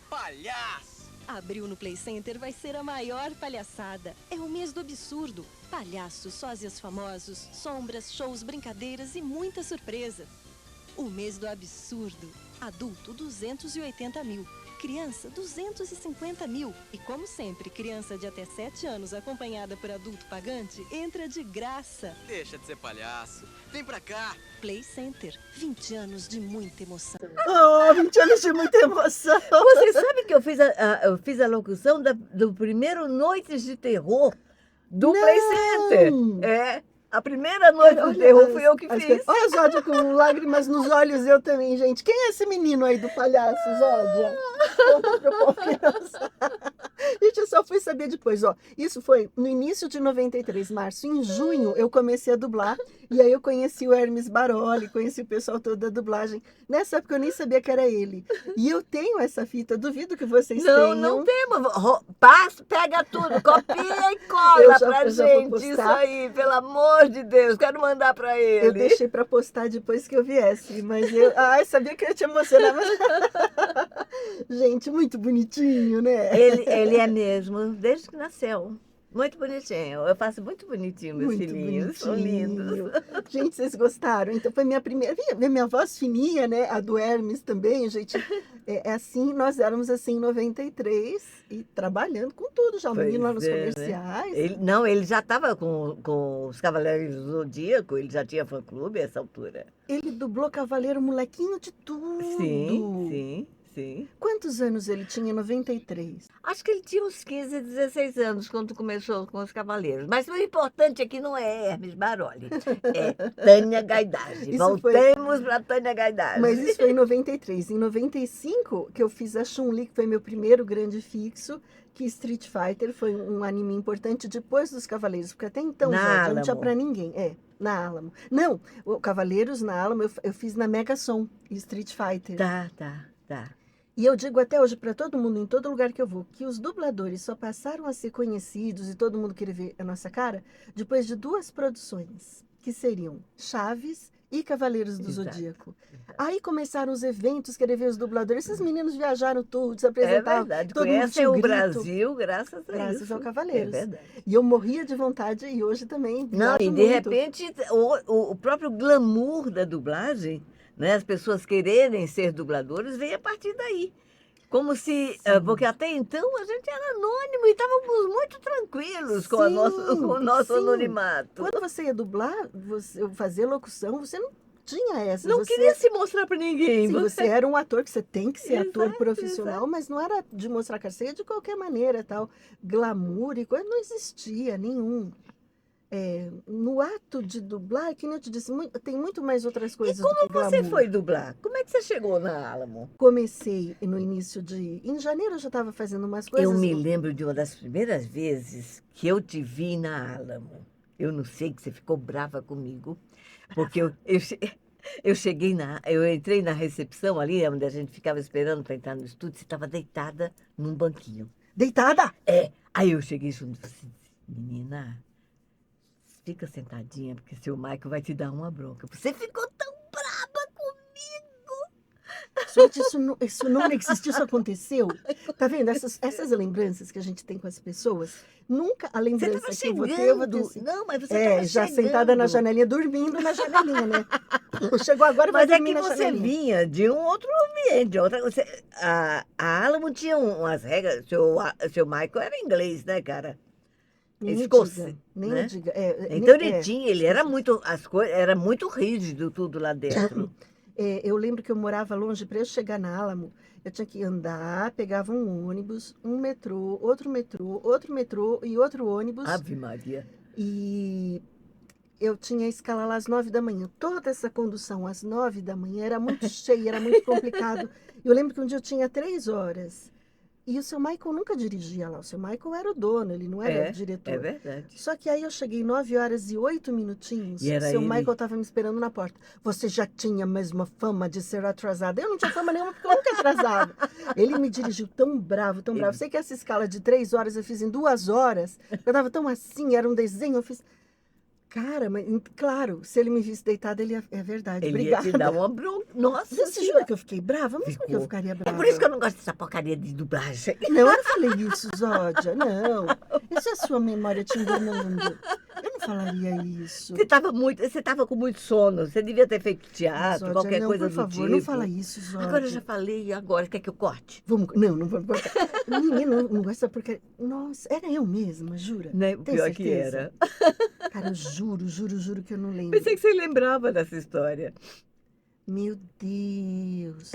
Palhaço! Abril no Play Center vai ser a maior palhaçada. É o mês do absurdo. Palhaços, sósias famosos, sombras, shows, brincadeiras e muita surpresa. O mês do absurdo. Adulto, 280 mil. Criança, 250 mil. E como sempre, criança de até 7 anos acompanhada por adulto pagante, entra de graça. Deixa de ser palhaço. Vem pra cá. Play Center, 20 anos de muita emoção. Oh, 20 anos de muita emoção. Você sabe que eu fiz a locução do primeiro Noites de Terror do Play Center? É. A primeira noite do terror fui eu que fiz. Olha a Zódia com lágrimas nos olhos, eu também, gente. Quem é esse menino aí do palhaço, Zódia? Conta pro povo que não sabe. Gente, eu só fui saber depois, ó. Isso foi no início de 93, março. Em junho, eu comecei a dublar. E aí eu conheci o Hermes Baroli, conheci o pessoal todo da dublagem. Nessa época eu nem sabia que era ele. E eu tenho essa fita, duvido que vocês tenham. Não temos. Pega tudo, copia e cola Eu já pra vou gente. postar. Isso aí, pelo amor de Deus. Quero mandar pra ele. Eu deixei pra postar depois que eu viesse, mas eu... Ai, sabia que eu ia te emocionar. Mas... Gente, muito bonitinho, né? Ele é mesmo, desde que nasceu. Muito bonitinho. Eu faço muito bonitinho, meus Muito filhinhos. São bonitinho. lindos. Gente, vocês gostaram? Então foi minha primeira... Minha voz fininha, né? A do Hermes também, gente. É assim, nós éramos assim em 93 e trabalhando com tudo já. O menino lá nos Pois é, né? comerciais. Ele já estava com os Cavaleiros do Zodíaco, ele já tinha fã-clube a essa altura. Ele dublou Cavaleiro Molequinho de tudo. Sim. Quantos anos ele tinha em 93? Acho que ele tinha uns 15, 16 anos quando começou com os Cavaleiros. Mas o importante aqui não é Hermes Baroli, é Tânia Gaidage. Isso foi- Voltemos para Tânia Gaidage. Mas isso foi em 93. Em 95, que eu fiz a Chun-Li, que foi meu primeiro grande fixo, que Street Fighter foi um anime importante depois dos Cavaleiros, porque até então, Na Zódia, não tinha Alamo. pra ninguém. É, na Alamo. Não, o Cavaleiros na Alamo eu fiz na Mega Som, Street Fighter. Tá. E eu digo até hoje para todo mundo, em todo lugar que eu vou, que os dubladores só passaram a ser conhecidos e todo mundo querer ver a nossa cara depois de 2 produções, que seriam Chaves e Cavaleiros do Exato, Zodíaco. exato. Aí começaram os eventos, querer ver os dubladores. Esses meninos viajaram tudo, se É apresentavam. verdade. todo mundo Conhecem tinha o grito. Brasil graças a Graças isso. ao Cavaleiros. É verdade. E eu morria de vontade e hoje também. Não, viajo e de muito. repente o próprio glamour da dublagem, né, as pessoas quererem ser dubladores, veio a partir daí. Como se, porque até então a gente era anônimo e estávamos muito tranquilos com, com o nosso sim. anonimato. Quando você ia dublar, fazer locução, você não tinha essa. Não você... queria se mostrar para ninguém. Sim, você era um ator, que você tem que ser ator Exato, profissional, mas não era de mostrar cara, você ia de qualquer maneira, tal. Glamour e coisa, não existia nenhum. no ato de dublar, que nem eu te disse, tem muito mais outras coisas E do que como você glamour. foi dublar? Como é que você chegou na Alamo? Comecei no início em janeiro eu já estava fazendo umas coisas. Eu me lembro de uma das primeiras vezes que eu te vi na Alamo. Eu não sei que você ficou brava comigo, porque eu entrei na recepção ali, onde a gente ficava esperando para entrar no estúdio, você estava deitada num banquinho. Deitada? Aí eu cheguei junto e disse, menina, fica sentadinha, porque seu Michael vai te dar uma bronca. Você ficou tão brava comigo. Gente, isso não existiu, isso aconteceu. Tá vendo? Essas lembranças que a gente tem com as pessoas, nunca a Você lembrança estava que eu vou ter, eu vou ter chegando. assim. Não, mas você estava Já chegando. sentada na janelinha, dormindo na janelinha, né? Chegou agora e vai Mas é dormir que na você janelinha. vinha de um outro ambiente. A Alamo tinha umas regras. Seu Michael era inglês, né, cara? Nem me Escocês, diga, nem né? me diga. Então ele era muito, era muito rígido tudo lá dentro. Eu lembro que eu morava longe, para eu chegar na Alamo, eu tinha que andar, pegava um ônibus, um metrô, outro metrô e outro ônibus. Ave Maria. E eu tinha escala lá às 9 da manhã. Toda essa condução às 9 da manhã era muito cheia, era muito complicado. Eu lembro que um dia eu tinha 3 horas. E o seu Michael nunca dirigia lá. O seu Michael era o dono, ele não era o diretor. É verdade. Só que aí eu cheguei 9 horas e 8 minutinhos. E era seu ele. Michael estava me esperando na porta. Você já tinha a mesma fama de ser atrasada? Eu não tinha fama nenhuma porque eu nunca atrasava. Ele me dirigiu tão bravo, tão bravo. Sei que essa escala de 3 horas eu fiz em 2 horas. Eu estava tão assim, era um desenho, eu fiz. Cara, mas claro, se ele me visse deitada, é verdade. Ele Obrigada. ia te dar uma bronca. Nossa Você Senhora. jura que eu fiquei brava? Mas por que eu Ficou. ficaria É brava? por isso que eu não gosto dessa porcaria de dublagem. Não, eu não falei isso, Zódia. Não. Isso é a sua memória te enganando. Eu não falaria isso. Você estava com muito sono. Você devia ter feito teatro, Zódia, qualquer não, coisa por do favor, tipo. não fala isso, Zódia. Agora eu já falei, e agora? Quer que eu corte? Não vamos cortar. Menina, não gosta porque... Nossa, era eu mesma, jura? Né? Tem Pior que certeza? era. Cara, eu juro que eu não lembro. Pensei que você lembrava dessa história. Meu Deus.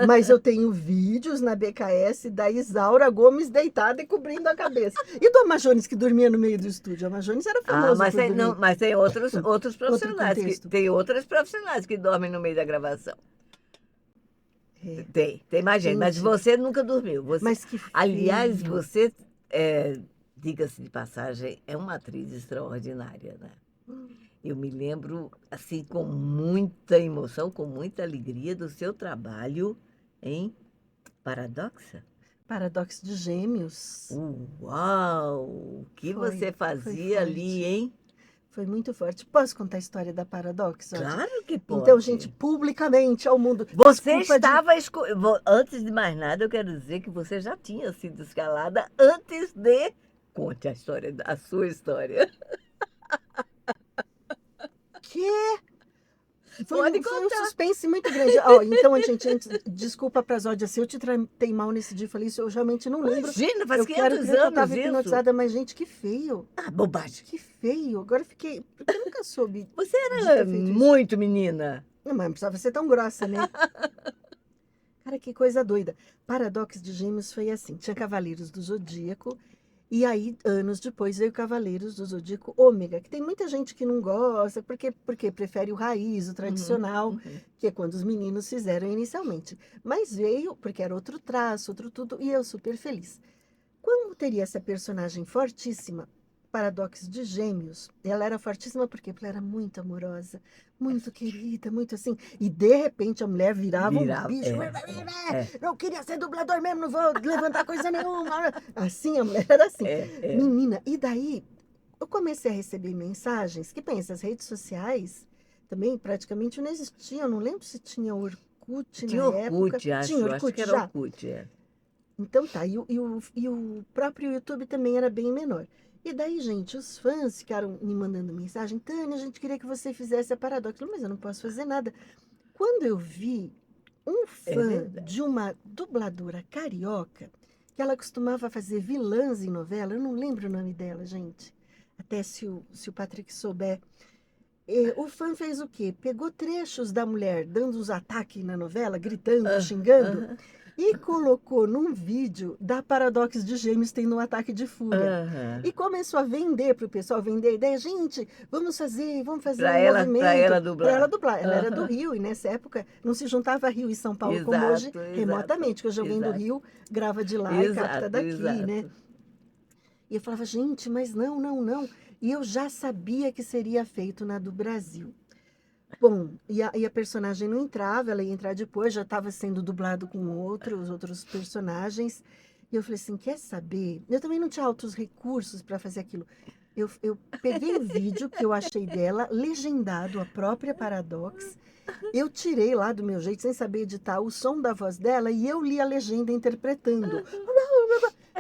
Mas eu tenho vídeos na BKS da Isaura Gomes deitada e cobrindo a cabeça. E do Amazones que dormia no meio do estúdio. O Amazones era famoso Mas por tem, dormir. mas tem outros profissionais. contexto. Tem outras profissionais que dormem no meio da gravação. É. Tem mais gente. Mas Gente. você nunca dormiu. Mas que feio. Aliás, você, diga-se de passagem, é uma atriz extraordinária, né? Eu me lembro, assim, com muita emoção, com muita alegria do seu trabalho em Paradoxa. Paradoxo de Gêmeos. Uau! O que Foi- você foi fazia forte. ali, hein? Foi muito forte. Posso contar a história da Paradoxo? Claro que pode. Então, gente, publicamente ao mundo. Você Desculpa de- estava... Antes de mais nada, eu quero dizer que você já tinha sido escalada antes de... Conte a história, a sua história. Quê? Pode Foi um contar. suspense muito grande. Ó, então, gente, desculpa pra Zódia, se eu te tratei mal nesse dia, eu falei isso, eu realmente não lembro. Imagina, faz Eu quero 500 crer que eu anos tava isso. hipnotizada, mas, gente, que feio. Ah, bobagem. Que feio. Agora eu fiquei... Porque eu nunca soube. Você de era ter feito isso. muito menina. Não, mas não precisava ser tão grossa, né? Cara, que coisa doida. Paradoxo de Gêmeos foi assim. Tinha Cavaleiros do Zodíaco. E aí, anos depois, veio Cavaleiros do Zodíaco Ômega, que tem muita gente que não gosta, porque prefere o raiz, o tradicional, que é quando os meninos fizeram inicialmente. Mas veio, porque era outro traço, outro tudo, e eu super feliz. Quando teria essa personagem fortíssima, Paradoxo de Gêmeos, ela era fortíssima porque ela era muito amorosa, muito querida, muito assim. E de repente a mulher virava um bicho. Não queria ser dublador mesmo, não vou levantar coisa nenhuma. Assim, a mulher era assim. Menina, e daí eu comecei a receber mensagens que, pensa, as redes sociais também praticamente não existiam. Não lembro se tinha Orkut Tinha na época. Orkut, acho. Tinha Acho Orkut que era já. Orkut, é. Então tá, e o próprio YouTube também era bem menor. E daí, gente, os fãs ficaram me mandando mensagem: Tânia, a gente queria que você fizesse a Paradoxo. Mas eu não posso fazer nada. Quando eu vi um fã verdade. de uma dubladora carioca, que ela costumava fazer vilãs em novela, eu não lembro o nome dela, gente. Até se o Patrick souber. O fã fez o quê? Pegou trechos da mulher dando os ataques na novela, gritando, xingando, Aham. e colocou num vídeo da Paradox de Gêmeos tendo um ataque de fúria. Aham. E começou a vender para o pessoal, vender a ideia. Gente, vamos fazer Pra um ela, movimento. pra ela Para dublar. ela dublar. Ela era do Aham. Rio, e nessa época não se juntava Rio e São Paulo como hoje, Exato, remotamente, que hoje alguém do exato, Rio grava de lá e capta exato, daqui, né? exato. E eu falava, gente, mas não, não, não. E eu já sabia que seria feito na do Brasil. Bom, e a personagem não entrava, ela ia entrar depois, já estava sendo dublado com outros personagens. E eu falei assim, quer saber? Eu também não tinha altos recursos para fazer aquilo. Eu peguei o vídeo que eu achei dela, legendado, a própria Paradox. Eu tirei lá do meu jeito, sem saber editar, o som da voz dela e eu li a legenda interpretando.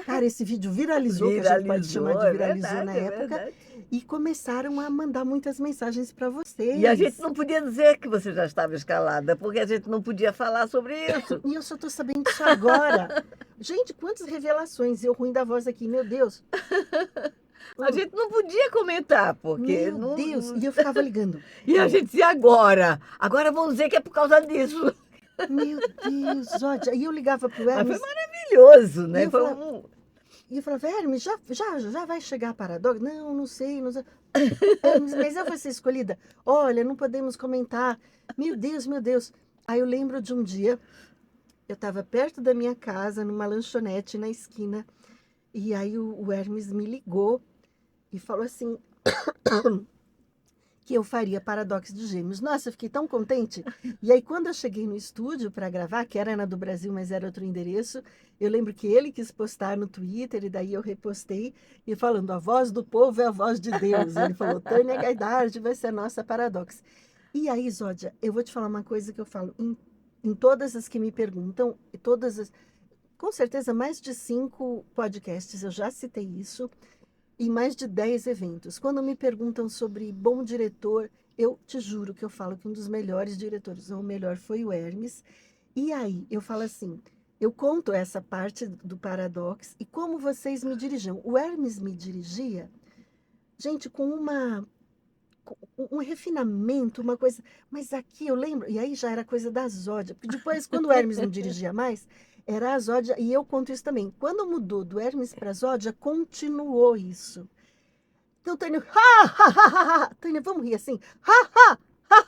Cara, esse vídeo viralizou, que a gente pode chamar de É viralizou verdade, na é época, verdade. e começaram a mandar muitas mensagens para E a gente vocês. não podia dizer que você já estava escalada, porque a gente não podia falar sobre isso. E eu só tô sabendo disso agora. Gente, quantas revelações. Eu ruim da voz aqui, meu Deus. A gente não podia comentar, porque Meu não. Deus. E eu ficava ligando. E a gente dizia agora. Agora vão dizer que é por causa disso. Meu Deus, ódio. E eu ligava pro Mas foi Hermes. maravilhoso, E né? eu Foi falava, um. e eu falava, Hermes, já vai chegar a Paradox? Não, não sei, não sei. Hermes, mas eu vou ser escolhida? Olha, não podemos comentar. Meu Deus, meu Deus. Aí eu lembro de um dia, eu estava perto da minha casa, numa lanchonete na esquina, e aí o Hermes me ligou e falou assim que eu faria Paradox de Gêmeos. Nossa, eu fiquei tão contente. E aí, quando eu cheguei no estúdio para gravar, que era na do Brasil, mas era outro endereço, eu lembro que ele quis postar no Twitter, e daí eu repostei, e falando, a voz do povo é a voz de Deus. Ele falou, Tânia Gaidard vai ser a nossa Paradox. E aí, Zódia, eu vou te falar uma coisa que eu falo em todas as que me perguntam, e todas as, com certeza, mais de 5 podcasts, eu já citei isso, e mais de 10 eventos. Quando me perguntam sobre bom diretor, eu te juro que eu falo que um dos melhores diretores, ou o melhor, foi o Hermes. E aí, eu falo assim, eu conto essa parte do Paradox e como vocês me dirigiam. O Hermes me dirigia, gente, com um refinamento, uma coisa. Mas aqui eu lembro, e aí já era coisa da Zódia, porque depois, quando o Hermes não dirigia mais, era a Zódia, e eu conto isso também. Quando mudou do Hermes para a Zódia, continuou isso. Então, Tânia, ha, ha, ha, ha, Tânia, vamos rir assim, ha, ha, ha,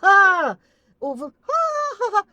ha, ou ha, ha, ha.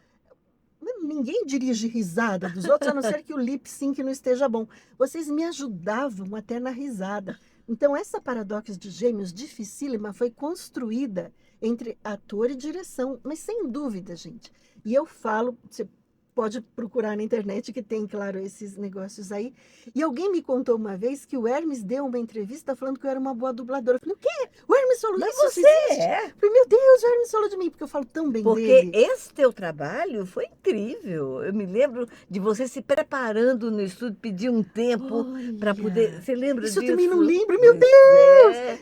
Ninguém dirige risada dos outros, a não ser que o lip sync não esteja bom. Vocês me ajudavam até na risada. Então, essa Paradox de Gêmeos, dificílima, foi construída entre ator e direção, mas sem dúvida, gente. E eu falo, você pode procurar na internet que tem, claro, esses negócios aí. E alguém me contou uma vez que o Hermes deu uma entrevista falando que eu era uma boa dubladora. Eu falei, o quê? O Hermes falou Mas isso? você Existe? é. Eu falei, meu Deus, o Hermes falou de mim, porque eu falo tão bem Porque dele. esse teu trabalho foi incrível. Eu me lembro de você se preparando no estúdio, pedir um tempo para poder. Olha, Você lembra isso eu disso? também não lembro, meu Pois Deus! é.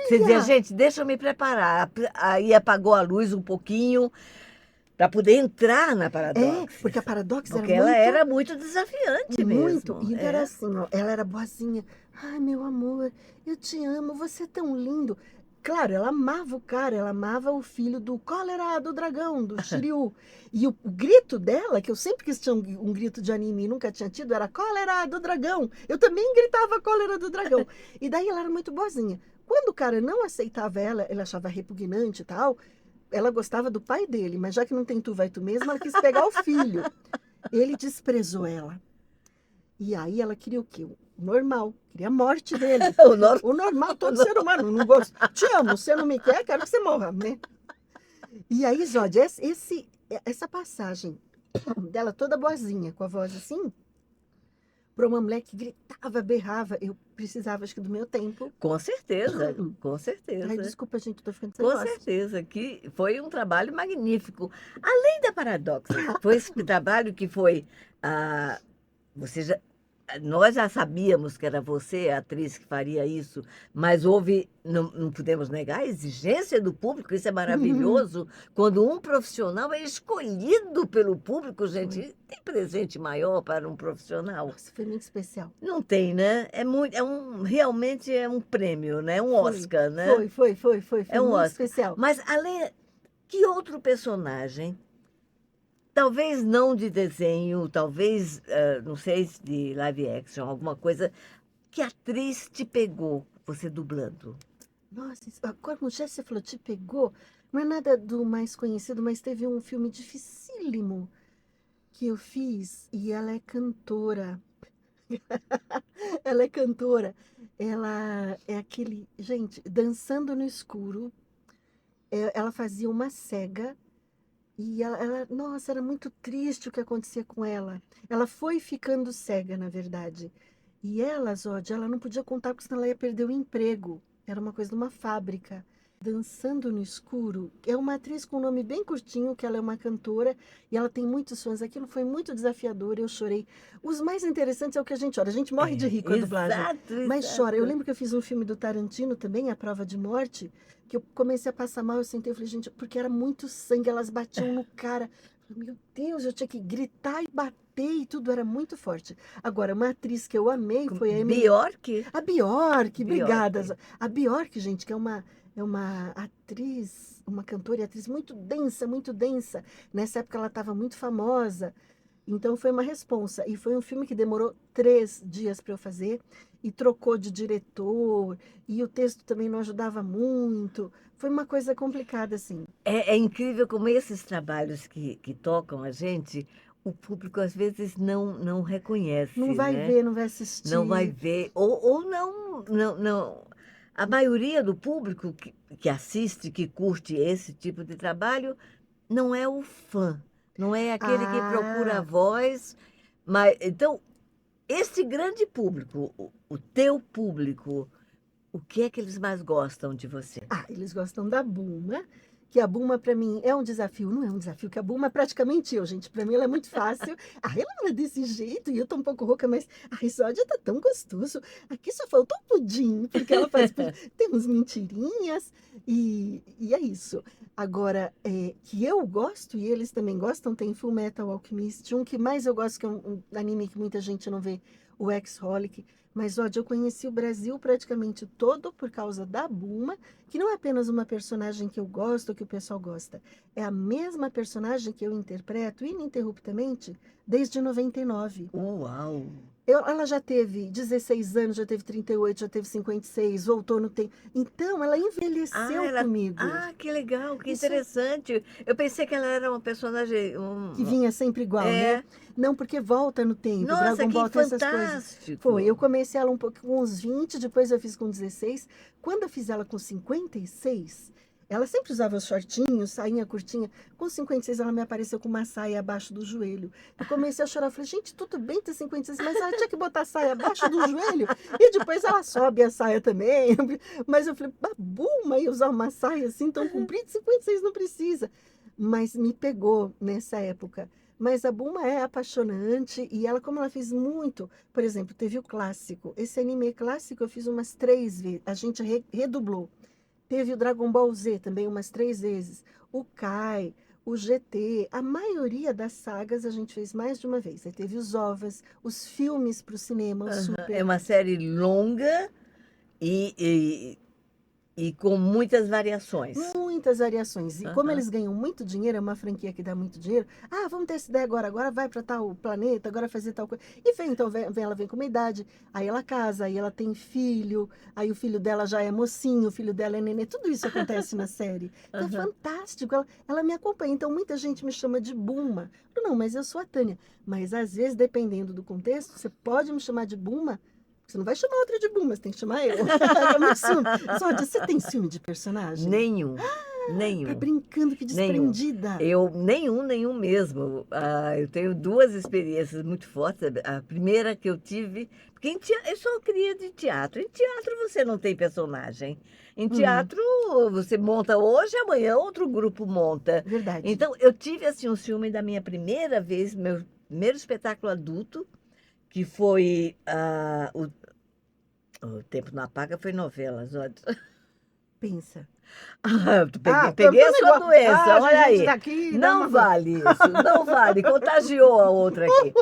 Você dizia, Olha! gente, deixa eu me preparar. Aí apagou a luz um pouquinho para poder entrar na É, Paradox. porque a Paradox Porque era ela muito, era muito desafiante muito. mesmo. E era É. assim, ó, ela era boazinha. Ai, meu amor, eu te amo, você é tão lindo. Claro, ela amava o cara, ela amava o filho do cólera do dragão, do Shiryu. E o grito dela, que eu sempre quis ter um grito de anime e nunca tinha tido, era cólera do dragão. Eu também gritava cólera do dragão. E daí ela era muito boazinha. Quando o cara não aceitava ela, ele achava repugnante e tal, ela gostava do pai dele, mas já que não tem tu, vai tu mesmo, ela quis pegar o filho. Ele desprezou ela. E aí ela queria o quê? O normal, queria a morte dele. O nosso- O normal, todo ser humano. Não gosto. Te amo, você não me quer, quero que você morra, né? E aí, Zódia, essa passagem dela toda boazinha, com a voz assim, para uma mulher que gritava, berrava, eu precisava, acho que, do meu tempo. Com certeza, com certeza. Ai, desculpa, gente, tô ficando sem Com voz. certeza, que foi um trabalho magnífico. Além da Paradox, foi esse trabalho que foi. Você já nós já sabíamos que era você, a atriz, que faria isso, mas houve, não podemos negar, a exigência do público, isso é maravilhoso, quando um profissional é escolhido pelo público, gente, tem presente maior para um profissional? Nossa, foi muito especial. Não tem, né? Realmente é um prêmio, né? Um Oscar, né? Foi É um muito Oscar. especial. Mas que outro personagem, talvez não de desenho, talvez, não sei, se de live action, alguma coisa, que atriz te pegou, você dublando? Nossa, agora como já você falou, te pegou. Não é nada do mais conhecido, mas teve um filme dificílimo que eu fiz e ela é cantora. Ela é cantora. Ela é aquele, gente, dançando no escuro. Ela fazia uma cega e nossa, era muito triste o que acontecia com ela. Ela foi ficando cega, na verdade. E ela, Zod, ela não podia contar porque senão ela ia perder o emprego. Era uma coisa de uma fábrica. Dançando no Escuro. É uma atriz com um nome bem curtinho, que ela é uma cantora e ela tem muitos fãs. Aquilo foi muito desafiador, eu chorei. Os mais interessantes é o que a gente chora. A gente morre de rir com a dublagem, mas chora. Eu lembro que eu fiz um filme do Tarantino também, A Prova de Morte, que eu comecei a passar mal, eu sentei e falei, gente, porque era muito sangue, elas batiam no cara. Meu Deus, eu tinha que gritar e bater e tudo, era muito forte. Agora, uma atriz que eu amei foi a Emily... Bjork? A Bjork, obrigada. Bjork. A Bjork, gente, que é uma atriz, uma cantora e atriz muito densa, muito densa. Nessa época ela estava muito famosa. Então foi uma responsa. E foi um filme que demorou 3 dias para eu fazer. E trocou de diretor. E o texto também não ajudava muito. Foi uma coisa complicada, assim. É incrível como esses trabalhos que tocam a gente, o público às vezes não reconhece, Não vai né? ver, não vai assistir. Não vai ver, ou não. A maioria do público que assiste, que curte esse tipo de trabalho, não é o fã, não é aquele que procura a voz. Mas, então, esse grande público, o teu público, o que é que eles mais gostam de você? Eles gostam da Bulma, que a Bulma para mim é um desafio, não é um desafio, que a Bulma é praticamente eu, gente. Para mim ela é muito fácil. Ela não é desse jeito e eu tô um pouco rouca, mas a risódia tá tão gostoso. Aqui só faltou um pudim, porque ela faz temos mentirinhas e é isso. Agora, que eu gosto e eles também gostam, tem Full Metal Alchemist, um que mais eu gosto, que é um anime que muita gente não vê, o X-Holic. Mas, olha, eu conheci o Brasil praticamente todo por causa da Bulma, que não é apenas uma personagem que eu gosto ou que o pessoal gosta. É a mesma personagem que eu interpreto ininterruptamente desde 99. Uau! Ela já teve 16 anos, já teve 38, já teve 56, voltou no tempo. Então, ela envelheceu comigo. Que legal, que Isso- interessante. Eu pensei que ela era uma personagem... Que vinha sempre igual, né? Não, porque volta no tempo. Nossa, Dragon que Ball tem essas coisas. fantástico! Foi, eu comecei ela um pouco com uns 20, depois eu fiz com 16. Quando eu fiz ela com 56, ela sempre usava os shortinhos, sainha curtinha. Com 56 ela me apareceu com uma saia abaixo do joelho. Eu comecei a chorar, falei, gente, tudo bem ter 56, mas ela tinha que botar a saia abaixo do joelho. E depois ela sobe a saia também. Mas eu falei, Bulma, ia usar uma saia assim tão comprida, 56 não precisa. Mas me pegou nessa época. Mas a Bulma é apaixonante e ela, como ela fez muito, por exemplo, teve o clássico. Esse anime clássico eu fiz umas 3 vezes, a gente redublou. Teve o Dragon Ball Z também umas 3 vezes. O Kai, o GT, a maioria das sagas a gente fez mais de uma vez. Aí teve os OVAs, os filmes para o cinema, o Super. É uma série longa e com muitas variações. Muitas variações. E como eles ganham muito dinheiro, é uma franquia que dá muito dinheiro. Vamos ter essa ideia agora vai para tal planeta, agora fazer tal coisa. E ela vem com uma idade, aí ela casa, aí ela tem filho, aí o filho dela já é mocinho, o filho dela é nenê, tudo isso acontece na série. Então é fantástico, ela me acompanha. Então muita gente me chama de Bulma. Não, mas eu sou a Tânia. Mas às vezes, dependendo do contexto, você pode me chamar de Bulma. Você não vai chamar outra de Bulma, você tem que chamar eu. É muito ciúme. Você tem ciúme de personagem? Nenhum. Tá brincando, que desprendida. Nenhum mesmo. Eu tenho 2 experiências muito fortes. A primeira que eu tive, porque eu sou cria de teatro. Em teatro você não tem personagem. Em teatro você monta hoje, amanhã outro grupo monta. Verdade. Então eu tive assim um ciúme da minha primeira vez, meu primeiro espetáculo adulto, que foi o Tempo Não Apaga foi novela, Zódio. Pensa. Peguei a sua igual. doença, olha a gente aí. daqui dá Não uma- vale isso, não vale. Contagiou a outra aqui.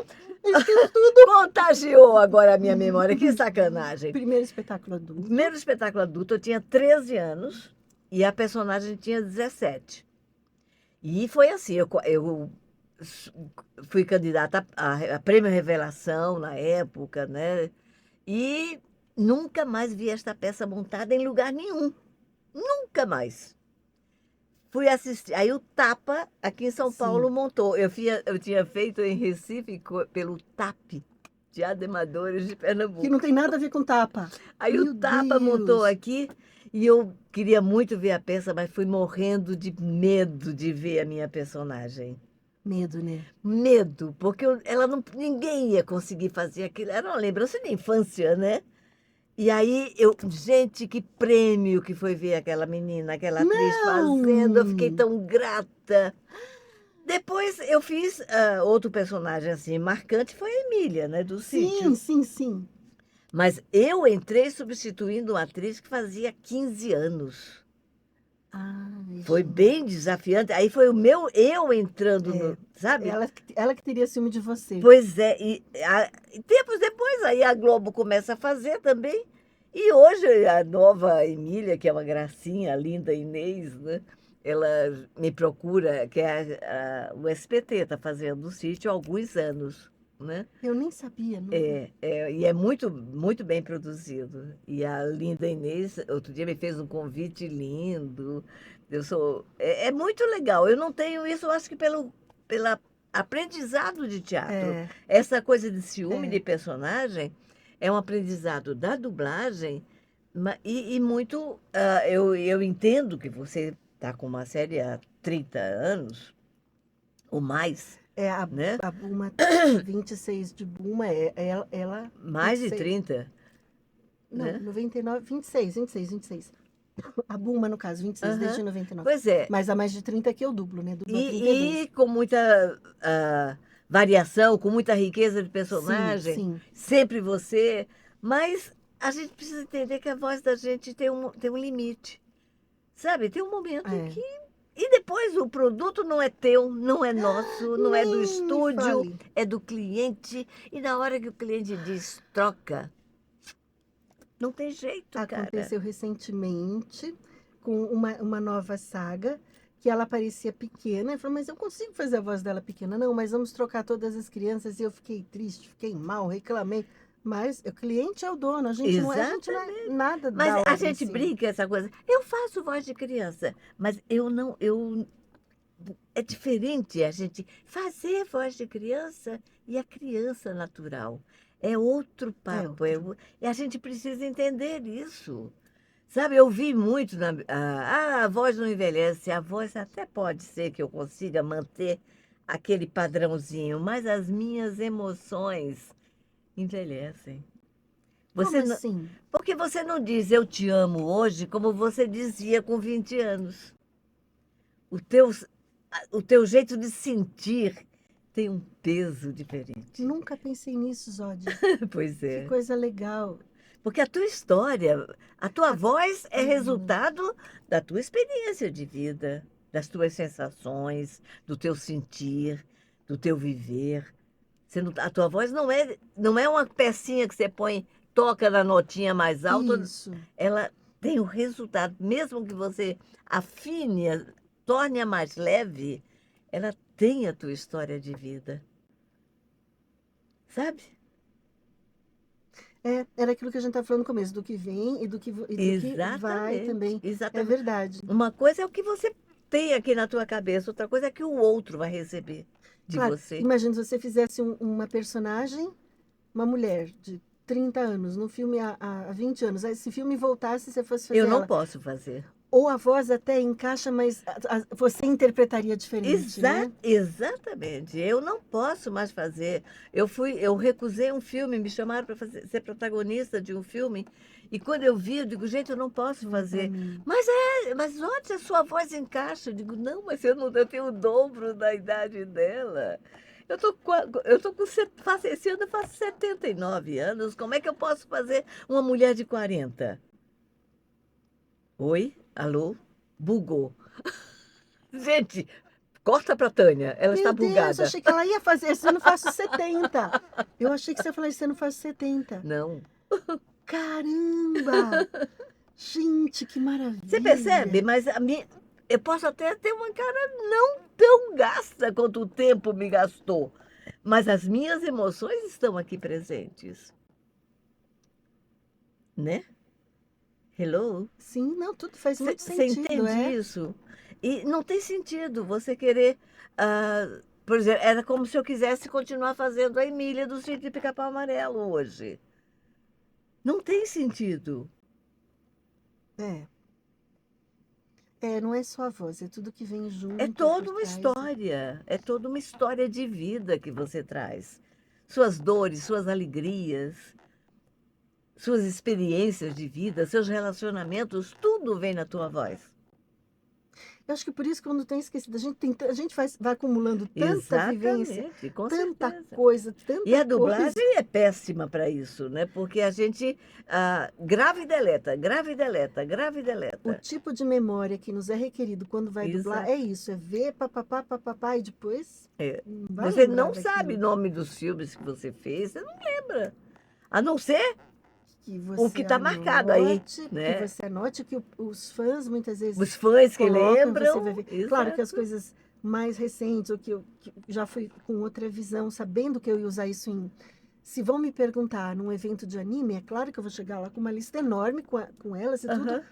Esqueço tudo. Contagiou agora a minha memória, que sacanagem. Primeiro espetáculo adulto. Primeiro espetáculo adulto, eu tinha 13 anos e a personagem tinha 17. E foi assim, eu fui candidata a Prêmio Revelação na época, né? E nunca mais vi esta peça montada em lugar nenhum. Nunca mais. Fui assistir. Aí o Tapa, aqui em São Sim. Paulo, montou. Eu tinha feito em Recife pelo TAP, Teatro de Amadores de Pernambuco. Que não tem nada a ver com tapa. Aí Meu o Tapa Deus. montou aqui e eu queria muito ver a peça, mas fui morrendo de medo de ver a minha personagem. Medo, né? Medo, porque ninguém ia conseguir fazer aquilo. Era uma lembrança de infância, né? E aí, gente, que prêmio que foi ver aquela menina, aquela atriz Não! fazendo. Eu fiquei tão grata. Depois eu fiz outro personagem assim marcante, foi a Emília, né, do Sítio. Sim. Mas eu entrei substituindo uma atriz que fazia 15 anos. Ai, Foi gente. bem desafiante. Aí foi eu entrando no, sabe? Ela que teria ciúme de você. Pois é, e tempos depois aí a Globo começa a fazer também. E hoje a nova Emília, que é uma gracinha, a linda Inês, né? Ela me procura, que o SBT está fazendo o Sítio há alguns anos, né? Eu nem sabia, não. E é muito, muito bem produzido. E a linda Inês, outro dia me fez um convite lindo. É muito legal. Eu não tenho isso, eu acho que pelo aprendizado de teatro. É. Essa coisa de ciúme É. de personagem é um aprendizado da dublagem e muito. Eu entendo que você está com uma série há 30 anos ou mais, né? A Buma, 26 de Buma, ela... Mais de 26. 30. Não, né? 99, 26. A Buma, no caso, 26, Aham. desde 99. Pois é. Mas a mais de 30 é que eu dublo, né? Dublo 32. E com muita variação, com muita riqueza de personagem. Sim. Sempre você. Mas a gente precisa entender que a voz da gente tem um limite. Sabe? Tem um momento em que. E depois o produto não é teu, não é nosso, não é do Nem me estúdio, fale. é do cliente. E na hora que o cliente diz troca, não tem jeito, cara. Aconteceu recentemente com uma nova saga, que ela parecia pequena. Eu falei, mas eu consigo fazer a voz dela pequena. Não, mas vamos trocar todas as crianças. E eu fiquei triste, fiquei mal, reclamei. Mas o cliente é o dono, a gente não é nada da Mas obra a em gente si. brinca essa coisa. Eu faço voz de criança, mas é diferente a gente fazer voz de criança e a criança natural. É outro papo. E a gente precisa entender isso. Sabe, eu vi muito a voz não envelhece. A voz até pode ser que eu consiga manter aquele padrãozinho, mas as minhas emoções envelhecem. Como assim? Porque você não diz eu te amo hoje como você dizia com 20 anos. O teu jeito de sentir tem um peso diferente. Nunca pensei nisso, Zódia. Pois é. Que coisa legal. Porque a tua história, a tua voz é resultado da tua experiência de vida, das tuas sensações, do teu sentir, do teu viver. A tua voz não é uma pecinha que você põe, toca na notinha mais alta. Isso. Ela tem o resultado, mesmo que você afine, torne-a mais leve, ela tem a tua história de vida. Sabe? Era aquilo que a gente estava falando no começo, do que vem e do que vai também. Exatamente. É verdade. Uma coisa é o que você tem aqui na tua cabeça, outra coisa é que o outro vai receber de Claro, você. imagina se você fizesse uma personagem, uma mulher de 30 anos, no filme há 20 anos. Aí, se o filme voltasse, você fosse fazer Eu não ela. posso fazer. Ou a voz até encaixa, mas você interpretaria diferente, né? Exatamente. Eu não posso mais fazer. Eu recusei um filme, me chamaram para ser protagonista de um filme. E quando eu vi, eu digo, gente, eu não posso fazer. Mas onde a sua voz encaixa? Eu digo, não, mas eu tenho o dobro da idade dela. Esse ano eu faço 79 anos. Como é que eu posso fazer uma mulher de 40? Oi? Alô? Bugou. Gente, corta pra Tânia. Ela está Meu Deus, bugada. achei que ela ia fazer. Esse ano eu faço 70. Eu achei que você ia falar, esse ano eu faço 70. Não. Caramba! Gente, que maravilha. Você percebe? Mas eu posso até ter uma cara não tão gasta quanto o tempo me gastou. Mas as minhas emoções estão aqui presentes. Né? Hello? Sim, não, tudo faz muito Você sentido, entende isso? E não tem sentido você querer. Por exemplo, era como se eu quisesse continuar fazendo a Emília do Sítio de Pica-Pau Amarelo hoje. Não tem sentido. É. É, não é só a voz, é tudo que vem junto. É toda por uma trás. história. É toda uma história de vida que você traz. Suas dores, suas alegrias, suas experiências de vida, seus relacionamentos, tudo vem na tua voz. Eu acho que por isso, quando tem esquecido, a gente vai acumulando tanta vivência, Exatamente, com tanta certeza. coisa, tanta E a coisa. dublagem é péssima para isso, né? Porque a gente grava e deleta, grava e deleta, grava e O deleta. tipo de memória que nos é requerido quando vai dublar Exato. é isso, é ver papapá, papapá e depois não vai Você lembrar não sabe o daquilo nome dos filmes que você fez, você não lembra. A não ser que o que está marcado aí, né? Que você anote que os fãs muitas vezes Os fãs que colocam, lembram. você vai ver. Claro que as Exato. coisas mais recentes, ou que já fui com outra visão, sabendo que eu ia usar isso em. Se vão me perguntar num evento de anime, é claro que eu vou chegar lá com uma lista enorme com elas e tudo. Aham.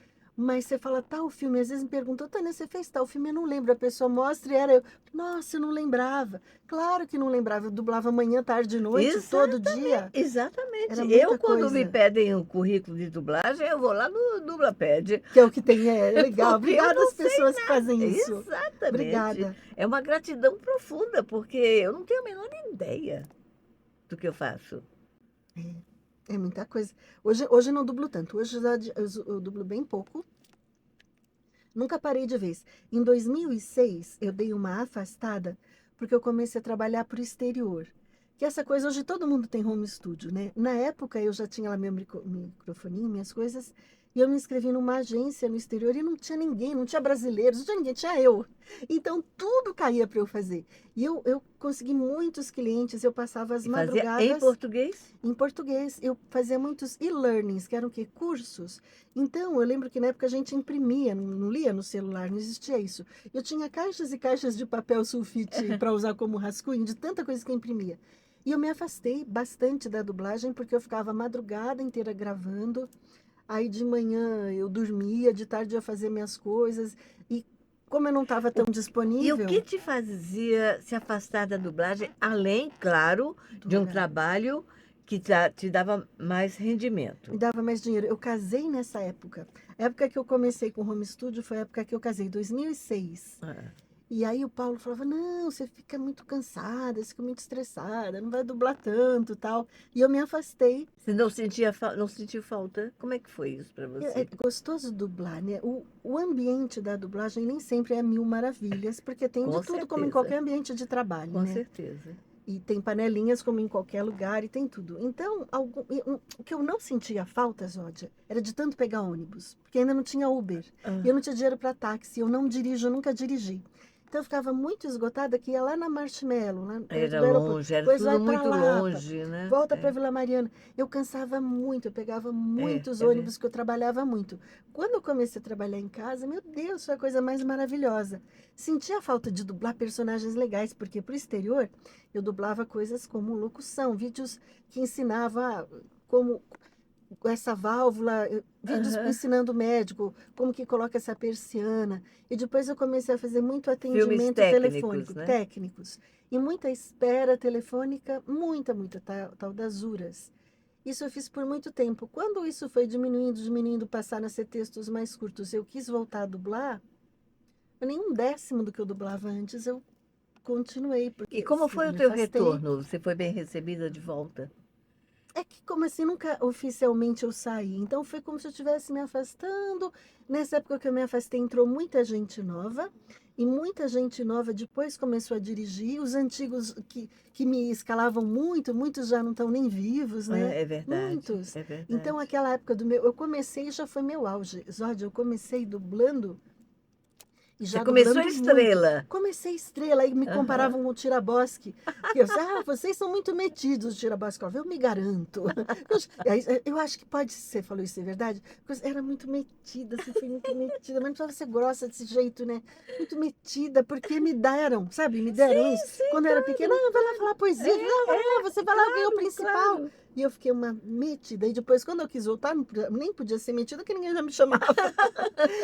Mas você fala tal filme, às vezes me perguntam, Tânia, você fez tal filme? Eu não lembro. A pessoa mostra e era eu. Nossa, eu não lembrava. Claro que não lembrava. Eu dublava manhã, tarde e noite, todo dia. Exatamente. Era muita Quando me coisa. pedem um currículo de dublagem, eu vou lá no Dublaped. Que é o que tem, é legal. Porque eu Obrigada não às pessoas que fazem isso. Exatamente. Obrigada. É uma gratidão profunda, porque eu não tenho a menor ideia do que eu faço. É muita coisa. Hoje eu não dublo tanto. Hoje eu dublo bem pouco. Nunca parei de vez. Em 2006, eu dei uma afastada porque eu comecei a trabalhar para o exterior. Que essa coisa, hoje todo mundo tem home studio, né? Na época, eu já tinha lá meu microfoninho, minhas coisas, e eu me inscrevi numa agência no exterior e não tinha ninguém, não tinha brasileiros, não tinha ninguém, tinha eu. Então, tudo caía para eu fazer. E eu consegui muitos clientes, eu passava as E fazia madrugadas em português? em português. Eu fazia muitos e-learnings, que eram o quê? Cursos. Então, eu lembro que na época a gente imprimia, não lia no celular, não existia isso. Eu tinha caixas e caixas de papel sulfite para usar como rascunho, de tanta coisa que eu imprimia. E eu me afastei bastante da dublagem, porque eu ficava a madrugada inteira gravando. Aí de manhã eu dormia, de tarde eu ia fazer minhas coisas. E como eu não estava tão E o disponível, que te fazia se afastar da dublagem, além, claro, de um horário, trabalho que te dava mais rendimento? me dava mais dinheiro. Eu casei nessa época. A época que eu comecei com o home studio foi a época que eu casei, 2006. Ah. E aí o Paulo falava, não, você fica muito cansada, você fica muito estressada, não vai dublar tanto, tal. E eu me afastei. Você não sentiu falta? Como é que foi isso para É você? gostoso dublar, né? O ambiente da dublagem nem sempre é mil maravilhas, porque tem Com de tudo, como em certeza. qualquer ambiente de trabalho, Com né? certeza. E tem panelinhas como em qualquer lugar e tem tudo. Então, o que eu não sentia falta, Zódia, era de tanto pegar ônibus, porque ainda não tinha Uber. Ah. E eu não tinha dinheiro para táxi, eu não dirijo, eu nunca dirigi. Então eu ficava muito esgotada que ia lá na Marshmallow, lá perto Era do aeroporto. longe, era Depois vai tudo para muito Lapa, longe, né? volta para Vila Mariana. Eu cansava muito, eu pegava muitos ônibus, que eu trabalhava muito. Quando eu comecei a trabalhar em casa, meu Deus, foi a coisa mais maravilhosa. Sentia a falta de dublar personagens legais, porque pro exterior eu dublava coisas como locução, vídeos que ensinavam como essa válvula, vídeos Aham. ensinando o médico como que coloca essa persiana. E depois eu comecei a fazer muito Filmes atendimento técnicos, telefônico, né? técnicos. E muita espera telefônica, muita, tal das URAs. Isso eu fiz por muito tempo. Quando isso foi diminuindo, passaram a ser textos mais curtos, eu quis voltar a dublar, nem um décimo do que eu dublava antes, eu continuei, porque E como assim, foi o me teu afastei. retorno? Você foi bem recebida de volta? É que como assim, nunca oficialmente eu saí. Então foi como se eu estivesse me afastando. Nessa época que eu me afastei, entrou muita gente nova. E muita gente nova depois começou a dirigir. Os antigos que me escalavam muito, muitos já não estão nem vivos, né? É verdade. Muitos. É verdade. Então, aquela época do meu. Eu comecei e já foi meu auge. Zódia, eu comecei dublando. E Você já começou dublando muito. estrela. Comecei estrela, aí me Aham. comparavam com o Tiraboschi. Que eu disse, vocês são muito metidos, o Tiraboschi. Eu me garanto. Eu acho que pode ser, você falou isso, é verdade? Porque eu era muito metida, você foi muito metida, mas não precisava ser grossa desse jeito, né? Muito metida, porque me deram, sabe? Me deram isso. Quando eu era pequena, vai lá falar poesia, vai lá, você vai lá ver o principal. Claro. E eu fiquei uma metida. E depois, quando eu quis voltar, nem podia ser metida, porque ninguém já me chamava.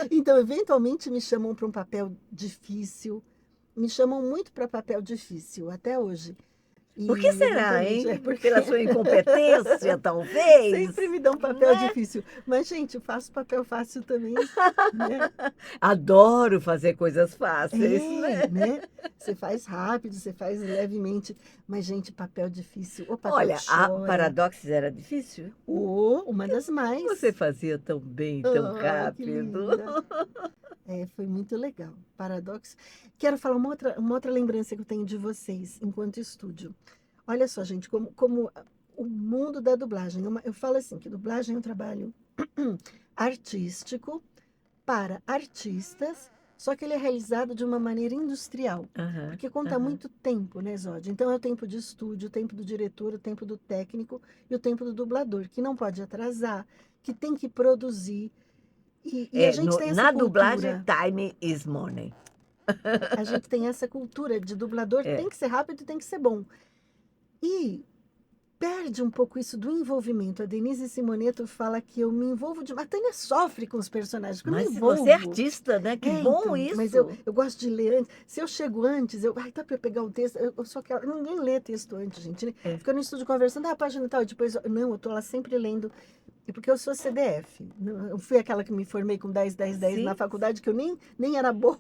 Então, eventualmente, me chamam para um papel difícil. Me chamam muito para papel difícil, até hoje. Por que será, eventualmente, hein? porque Pela sua incompetência, talvez? sempre me dão um papel Né? difícil. Mas, gente, eu faço papel fácil também, né? Adoro fazer coisas fáceis, É, né? né? Você faz rápido, você faz levemente. Mas, gente, papel difícil. O papel Olha, a chora. Paradoxes era difícil? Uma das mais. Você fazia tão bem, tão Que rápido. linda. Foi muito legal. Paradoxo. Quero falar uma outra lembrança que eu tenho de vocês enquanto estúdio. Olha só, gente, como o mundo da dublagem. Eu falo assim, que dublagem é um trabalho artístico para artistas, só que ele é realizado de uma maneira industrial. Aham, Porque conta aham. muito tempo, né, Zódia? Então é o tempo de estúdio, o tempo do diretor, o tempo do técnico e o tempo do dublador, que não pode atrasar, que tem que produzir. E a gente tem essa Na cultura. dublagem, time is money. A gente tem essa cultura de dublador, É. tem que ser rápido e tem que ser bom. E perde um pouco isso do envolvimento. A Denise Simoneto fala que eu me envolvo demais. A Tânia sofre com os personagens, porque eu Mas me envolvo. você é artista, né? Que bom Então, isso. mas eu gosto de ler antes. Se eu chego antes, tá para eu pegar o texto, eu só quero. Ninguém lê texto antes, gente. Né? É. Fica no estúdio conversando, a página tal, e depois. Não, eu tô lá sempre lendo. E porque eu sou CDF. Eu fui aquela que me formei com 10, 10, 10 Sim. na faculdade, que eu nem era boa,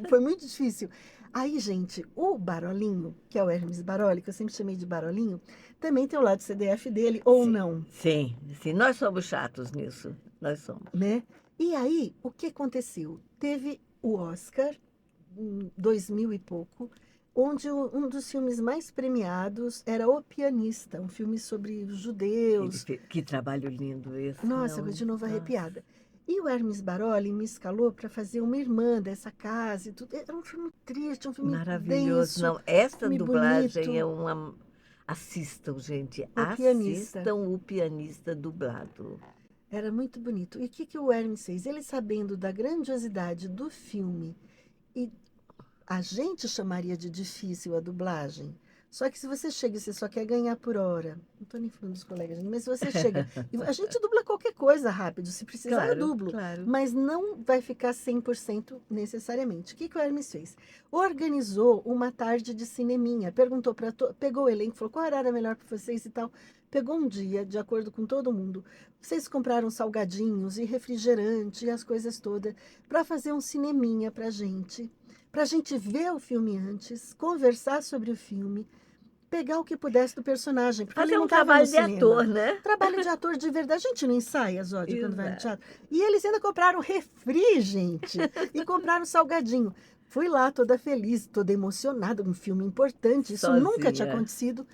foi muito difícil. Aí, gente, o Barolinho, que é o Hermes Baroli, que eu sempre chamei de Barolinho, também tem o lado CDF dele, ou Sim. não, Sim, sim. Nós somos chatos nisso. Nós somos. né? E aí, o que aconteceu? Teve o Oscar, em 2000 e pouco, onde um dos filmes mais premiados era O Pianista, um filme sobre os judeus. Que trabalho lindo esse. Nossa, não? eu de novo Nossa. arrepiada. E o Hermes Baroli me escalou para fazer uma irmã dessa casa e tudo. Era um filme triste, um filme Maravilhoso. denso. Não, esta filme dublagem bonito. é uma. Assistam, gente. O Pianista. Assistam o pianista dublado. Era muito bonito. E o que o Hermes fez? Ele, sabendo da grandiosidade do filme, e a gente chamaria de difícil a dublagem. Só que se você chega e você só quer ganhar por hora, não estou nem falando dos colegas, mas se você chega, a gente dubla qualquer coisa rápido, se precisar eu dublo, Claro. mas não vai ficar 100% necessariamente. O que o Hermes fez? Organizou uma tarde de cineminha, perguntou pegou o elenco, falou qual horário é melhor para vocês e tal, pegou um dia, de acordo com todo mundo, vocês compraram salgadinhos e refrigerante e as coisas todas, para fazer um cineminha para a gente ver o filme antes, conversar sobre o filme, pegar o que pudesse do personagem. Porque Fazer ele não um estava trabalho no de cinema. ator, né? Trabalho de ator de verdade. A gente não ensaia, Zódia, quando vai no Exato. teatro. E eles ainda compraram refri, gente. E compraram salgadinho. Fui lá toda feliz, toda emocionada, um filme importante. Isso nunca tinha Sozinha. acontecido.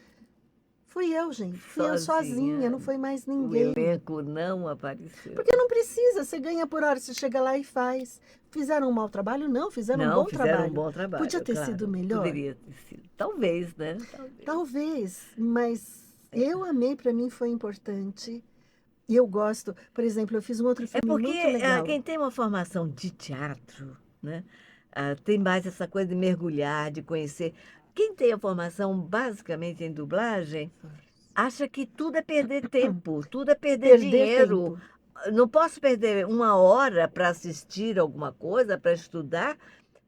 Fui eu, gente. Fui eu sozinha, não foi mais O ninguém. elenco não apareceu. Porque não precisa, você ganha por hora, você chega lá e faz. Fizeram um mau trabalho? Não, fizeram um bom fizeram trabalho. um bom trabalho. Podia ter claro. sido melhor? Poderia ter sido. Talvez, né? Talvez, mas eu amei, para mim foi importante. E eu gosto, por exemplo, eu fiz um outro É filme porque muito legal. quem tem uma formação de teatro, né, tem mais essa coisa de mergulhar, de conhecer. Quem tem a formação basicamente em dublagem, acha que tudo é perder tempo, tudo é perder dinheiro. tempo. Não posso perder uma hora para assistir alguma coisa, para estudar,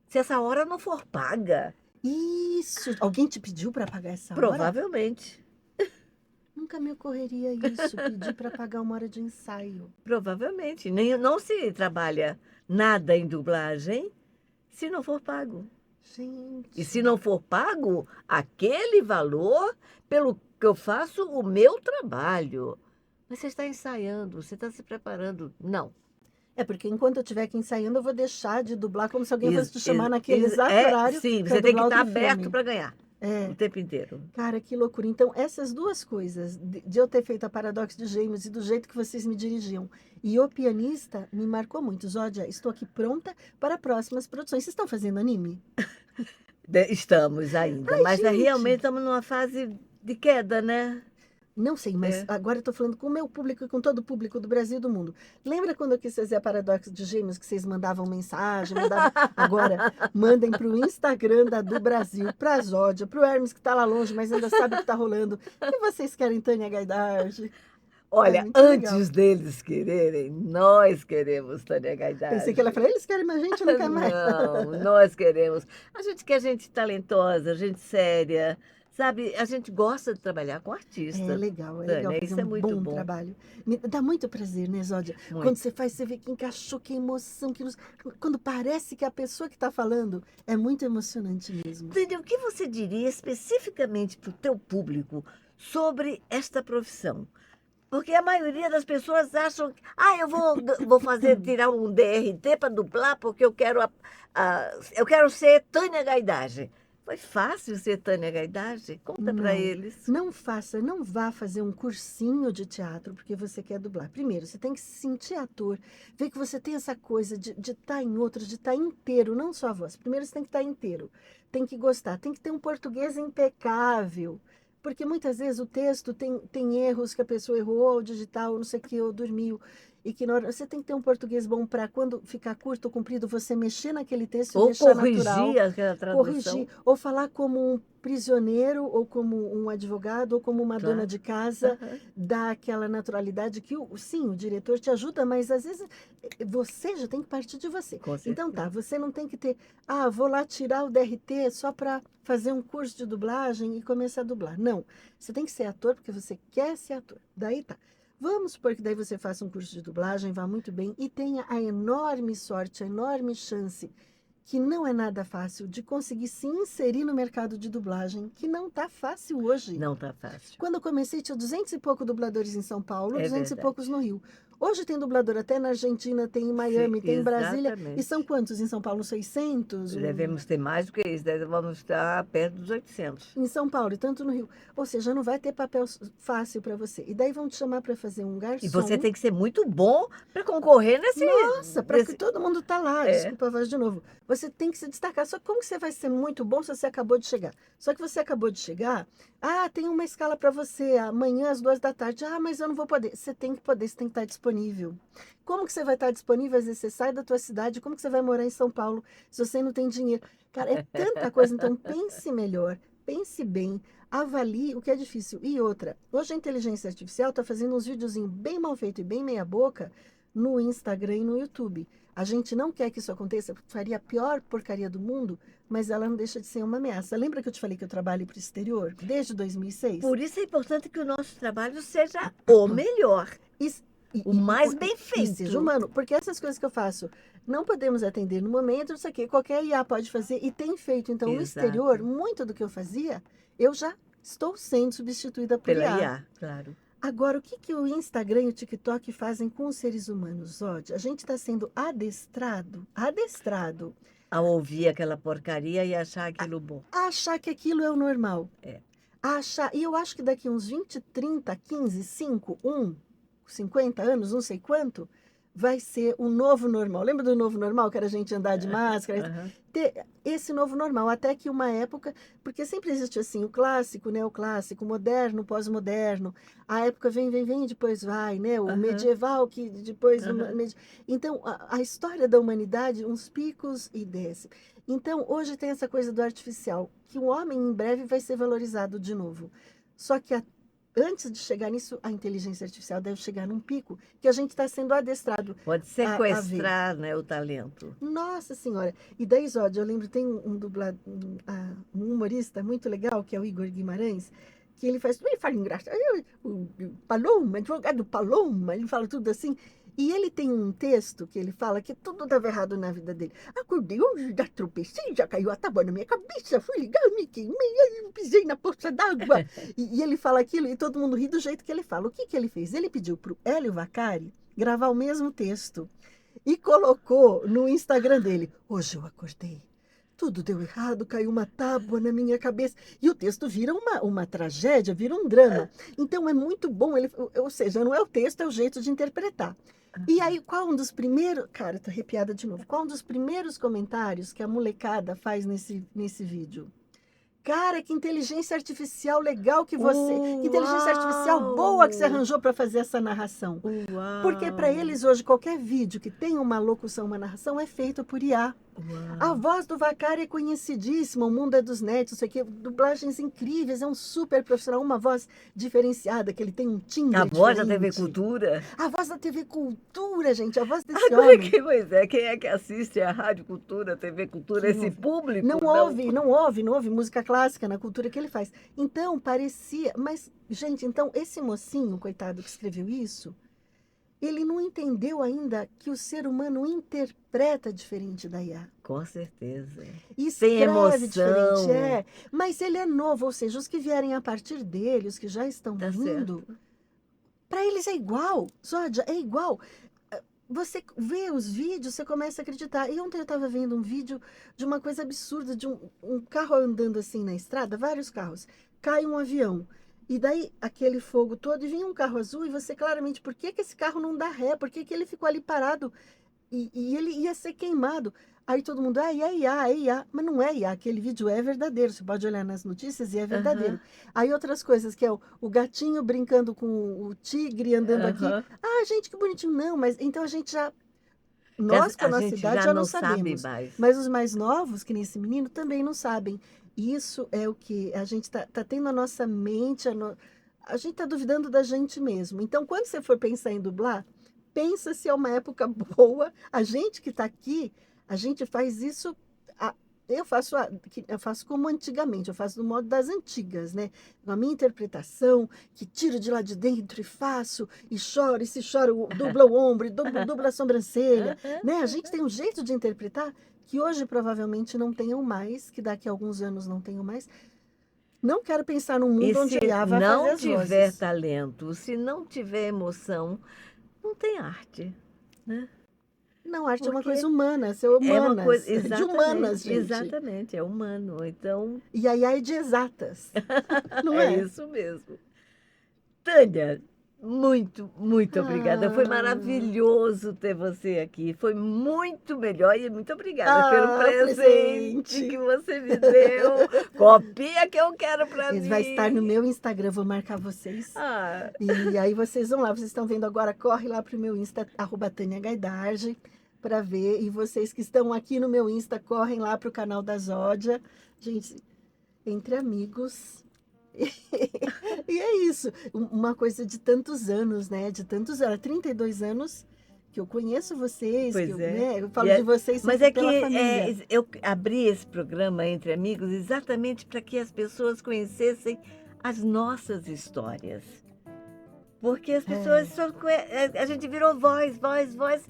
se essa hora não for paga. Isso. Alguém te pediu para pagar essa hora? Provavelmente. Nunca me ocorreria isso, pedir para pagar uma hora de ensaio. Provavelmente. Não se trabalha nada em dublagem se não for pago. Gente. E se não for pago, aquele valor pelo que eu faço o meu trabalho. Mas você está ensaiando, você está se preparando. Não. É porque enquanto eu estiver aqui ensaiando, eu vou deixar de dublar como se alguém fosse te chamar Is- naquele is- exato é, horário sim, pra você tem que dublar estar outro aberto filme. para ganhar É. o tempo inteiro. Cara, que loucura. Então, essas duas coisas, de eu ter feito a Paradoxo de Gêmeos e do jeito que vocês me dirigiam, e o pianista, me marcou muito. Zódia, estou aqui pronta para próximas produções. Vocês estão fazendo anime? Estamos ainda, Ai, mas realmente gente! estamos numa fase de queda, né? Não sei, mas É. agora eu estou falando com o meu público e com todo o público do Brasil e do mundo. Lembra quando eu quis fazer a Paradoxo de Gêmeos, que vocês mandavam mensagem, mandavam... Agora, mandem para o Instagram do Brasil, para a Zódia, para o Hermes, que está lá longe, mas ainda sabe o que está rolando. E vocês querem Tânia Gaidard? Olha, muito legal. antes deles quererem, nós queremos Tânia Gaidard. Pensei que ela falou, eles querem mais gente, eu não quero mais. Não, nós queremos. A gente quer gente talentosa, gente séria, sabe? A gente gosta de trabalhar com artista. É legal Tânia, fazer isso é um muito bom bom. trabalho. Me dá muito prazer, né, Zódia? Muito. Quando você faz, você vê que encaixou, que emoção, que quando parece que a pessoa que está falando é muito emocionante mesmo. Tânia, o que você diria especificamente para o teu público sobre esta profissão? Porque a maioria das pessoas acham que eu vou tirar um DRT para dublar porque eu quero ser Tânia Gaidard. Foi fácil ser Tânia Gaidard? Conta para Não, eles. não vá fazer um cursinho de teatro porque você quer dublar. Primeiro, você tem que se sentir ator, ver que você tem essa coisa de estar em outros, de estar inteiro, não só a voz. Primeiro, você tem que estar inteiro, tem que gostar, tem que ter um português impecável. Porque muitas vezes o texto tem erros que a pessoa errou ao digitar, ou não sei o que, ou dormiu. E que você tem que ter um português bom para quando ficar curto ou comprido, você mexer naquele texto e Ou deixar natural. corrigir aquela tradução. Corrigir, ou falar como um prisioneiro, ou como um advogado, ou como uma Claro. dona de casa, Aham. dá aquela naturalidade que, sim, o diretor te ajuda, mas às vezes você já tem que partir de você. Com Então certeza. tá, você não tem que ter, vou lá tirar o DRT só para fazer um curso de dublagem e começar a dublar. Não, você tem que ser ator porque você quer ser ator. Daí tá. Vamos supor que daí você faça um curso de dublagem, vá muito bem e tenha a enorme sorte, a enorme chance, que não é nada fácil, de conseguir se inserir no mercado de dublagem, que não tá fácil hoje. Não tá fácil. Quando eu comecei, tinha 200 e poucos dubladores em São Paulo, É 200 e verdade. poucos no Rio. Hoje tem dublador até na Argentina, tem em Miami, Sim, tem em Brasília. exatamente. E são quantos em São Paulo? 600? Devemos ter mais do que isso, vamos estar perto dos 800. Em São Paulo e tanto no Rio. Ou seja, não vai ter papel fácil para você. E daí vão te chamar para fazer um garçom. E você tem que ser muito bom para concorrer nesse... Nossa, para que todo mundo tá lá. É. Desculpa a voz de novo. Você tem que se destacar. Só que como que você vai ser muito bom se você acabou de chegar? Só que você acabou de chegar, tem uma escala para você amanhã às 2 da tarde. Mas eu não vou poder. Você tem que poder, você tem que estar disponível. Como que você vai estar disponível? Às vezes você sai da tua cidade. Como que você vai morar em São Paulo se você não tem dinheiro? Cara, é tanta coisa. Então pense melhor, pense bem, avalie o que é difícil. E outra, hoje a inteligência artificial está fazendo uns videozinhos bem mal feitos e bem meia boca no Instagram e no YouTube. A gente não quer que isso aconteça, porque faria a pior porcaria do mundo, mas ela não deixa de ser uma ameaça. Lembra que eu te falei que eu trabalho para o exterior desde 2006? Por isso é importante que o nosso trabalho seja o melhor, o mais bem E feito. seja humano, porque essas coisas que eu faço não podemos atender no momento, isso aqui, qualquer IA pode fazer e tem feito. Então, no Exato. exterior, muito do que eu fazia, eu já estou sendo substituída por Pela IA. IA, claro. Agora, o que o Instagram e o TikTok fazem com os seres humanos, Zod? A gente está sendo adestrado A ouvir aquela porcaria e achar aquilo bom. a achar que aquilo é o normal. É. E eu acho que daqui uns 20, 30, 15, 5, 50 anos, não sei quanto, vai ser o novo normal. Lembra do novo normal, que era a gente andar de máscara? Aham. Ter esse novo normal, até que uma época, porque sempre existe assim, o clássico, o neoclássico, o moderno, o pós-moderno, a época vem, depois vai, né? O Aham. medieval, que depois... Aham. Então, a história da humanidade, uns picos e desce. Então, hoje tem essa coisa do artificial, que o homem em breve vai ser valorizado de novo. Só que antes de chegar nisso, a inteligência artificial deve chegar num pico que a gente está sendo adestrado. Pode sequestrar, né, o talento. Nossa Senhora! E daí, Zod, eu lembro, tem um humorista muito legal, que é o Igor Guimarães, que ele fala engraçado, o Paloma, advogado Paloma, ele fala tudo assim. E ele tem um texto que ele fala que tudo dava errado na vida dele. Acordei hoje, já tropecei, já caiu a tábua na minha cabeça, fui ligar, me queimei, aí pisei na poça d'água. E ele fala aquilo e todo mundo ri do jeito que ele fala. O que ele fez? Ele pediu para o Hélio Vacari gravar o mesmo texto. e colocou no Instagram dele: hoje eu acordei, tudo deu errado, caiu uma tábua na minha cabeça. E o texto vira uma tragédia, vira um drama. Então é muito bom, ou seja, não é o texto, é o jeito de interpretar. E aí, qual um dos primeiros... Cara, tô arrepiada de novo. Qual um dos primeiros comentários que a molecada faz nesse vídeo? Cara, que inteligência artificial legal que você... Que inteligência artificial boa que você arranjou para fazer essa narração. Uau. Porque para eles hoje, qualquer vídeo que tenha uma locução, uma narração, é feito por IA. A voz do Vacari é conhecidíssima, o mundo é dos netos, isso aqui, dublagens incríveis, é um super profissional, uma voz diferenciada, que ele tem um timbre A voz da diferente. TV Cultura? A voz da TV Cultura, gente, a voz desse Agora, homem. quem é que assiste a Rádio Cultura, a TV Cultura, esse público? Não ouve música clássica na cultura que ele faz. Então, parecia... Mas, gente, então, esse mocinho, coitado, que escreveu isso, ele não entendeu ainda que o ser humano interpreta diferente da IA. Com certeza. Escreve emoção. diferente, mas ele é novo, ou seja, os que vierem a partir dele, os que já estão Tá vindo, certo. para eles é igual, Zódia, é igual. Você vê os vídeos, você começa a acreditar. E ontem eu estava vendo um vídeo de uma coisa absurda, de um carro andando assim na estrada, vários carros, cai um avião. E daí, aquele fogo todo, e vinha um carro azul, e você claramente, por que esse carro não dá ré? Por que ele ficou ali parado? E ele ia ser queimado. Aí todo mundo, é IA. Mas não é IA, aquele vídeo é verdadeiro. Você pode olhar nas notícias e é verdadeiro. Aí outras coisas, que é o gatinho brincando com o tigre andando aqui. Ah, gente, que bonitinho. Não, mas então a gente já... Nós, com a nossa idade, já não sabemos. Mais. Mas os mais novos, que nem esse menino, também não sabem. Isso é o que a gente tá tendo a nossa mente, a gente tá duvidando da gente mesmo. Então, quando você for pensar em dublar, pensa se é uma época boa. A gente que está aqui, a gente faz isso. Eu faço como antigamente, eu faço do modo das antigas, né? Com a minha interpretação, que tiro de lá de dentro e faço, e choro, e se choro, dubla o ombro, e dubla a sobrancelha, né? A gente tem um jeito de interpretar que hoje provavelmente não tenham mais, que daqui a alguns anos não tenham mais. Não quero pensar num mundo onde a IA vai fazer não as tiver vozes. talento, se não tiver emoção, não tem arte, né? Não, arte é uma Porque coisa humana, ser humanas, É uma coisa, de exatamente, humanas, gente. exatamente, é humano. Então, E a IA é de exatas, não é? isso mesmo. Tânia, muito, muito obrigada. Foi maravilhoso ter você aqui. Foi muito melhor e muito obrigada pelo presente que você me deu. Copia que eu quero para mim. Vai estar no meu Instagram, vou marcar vocês. E aí vocês vão lá, vocês estão vendo agora, corre lá pro meu Insta, @TâniaGaidardi, para ver. E vocês que estão aqui no meu Insta, correm lá pro canal da Zódia. Gente, entre amigos... E é isso, uma coisa de tantos anos, né? De tantos anos, 32 anos que eu conheço vocês, Pois né? Eu falo de vocês sempre mas é pela que família. eu abri esse programa Entre Amigos exatamente para que as pessoas conhecessem as nossas histórias. Porque as pessoas a gente virou voz.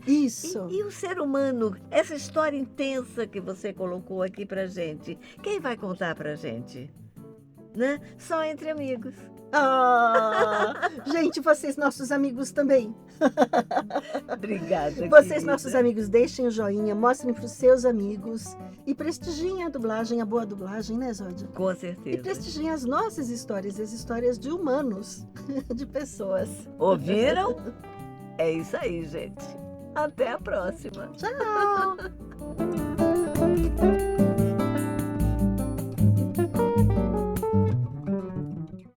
Isso. E o ser humano, essa história intensa que você colocou aqui pra gente, quem vai contar pra gente? Né? Só entre amigos. Gente, vocês nossos amigos também. Obrigada, Vocês querida. nossos amigos, deixem o joinha, mostrem para os seus amigos e prestigiem a dublagem, a boa dublagem, né, Zódia? Com E certeza. prestigiem as nossas histórias, as histórias de humanos, de pessoas. Ouviram? É isso aí, gente. Até a próxima. Tchau!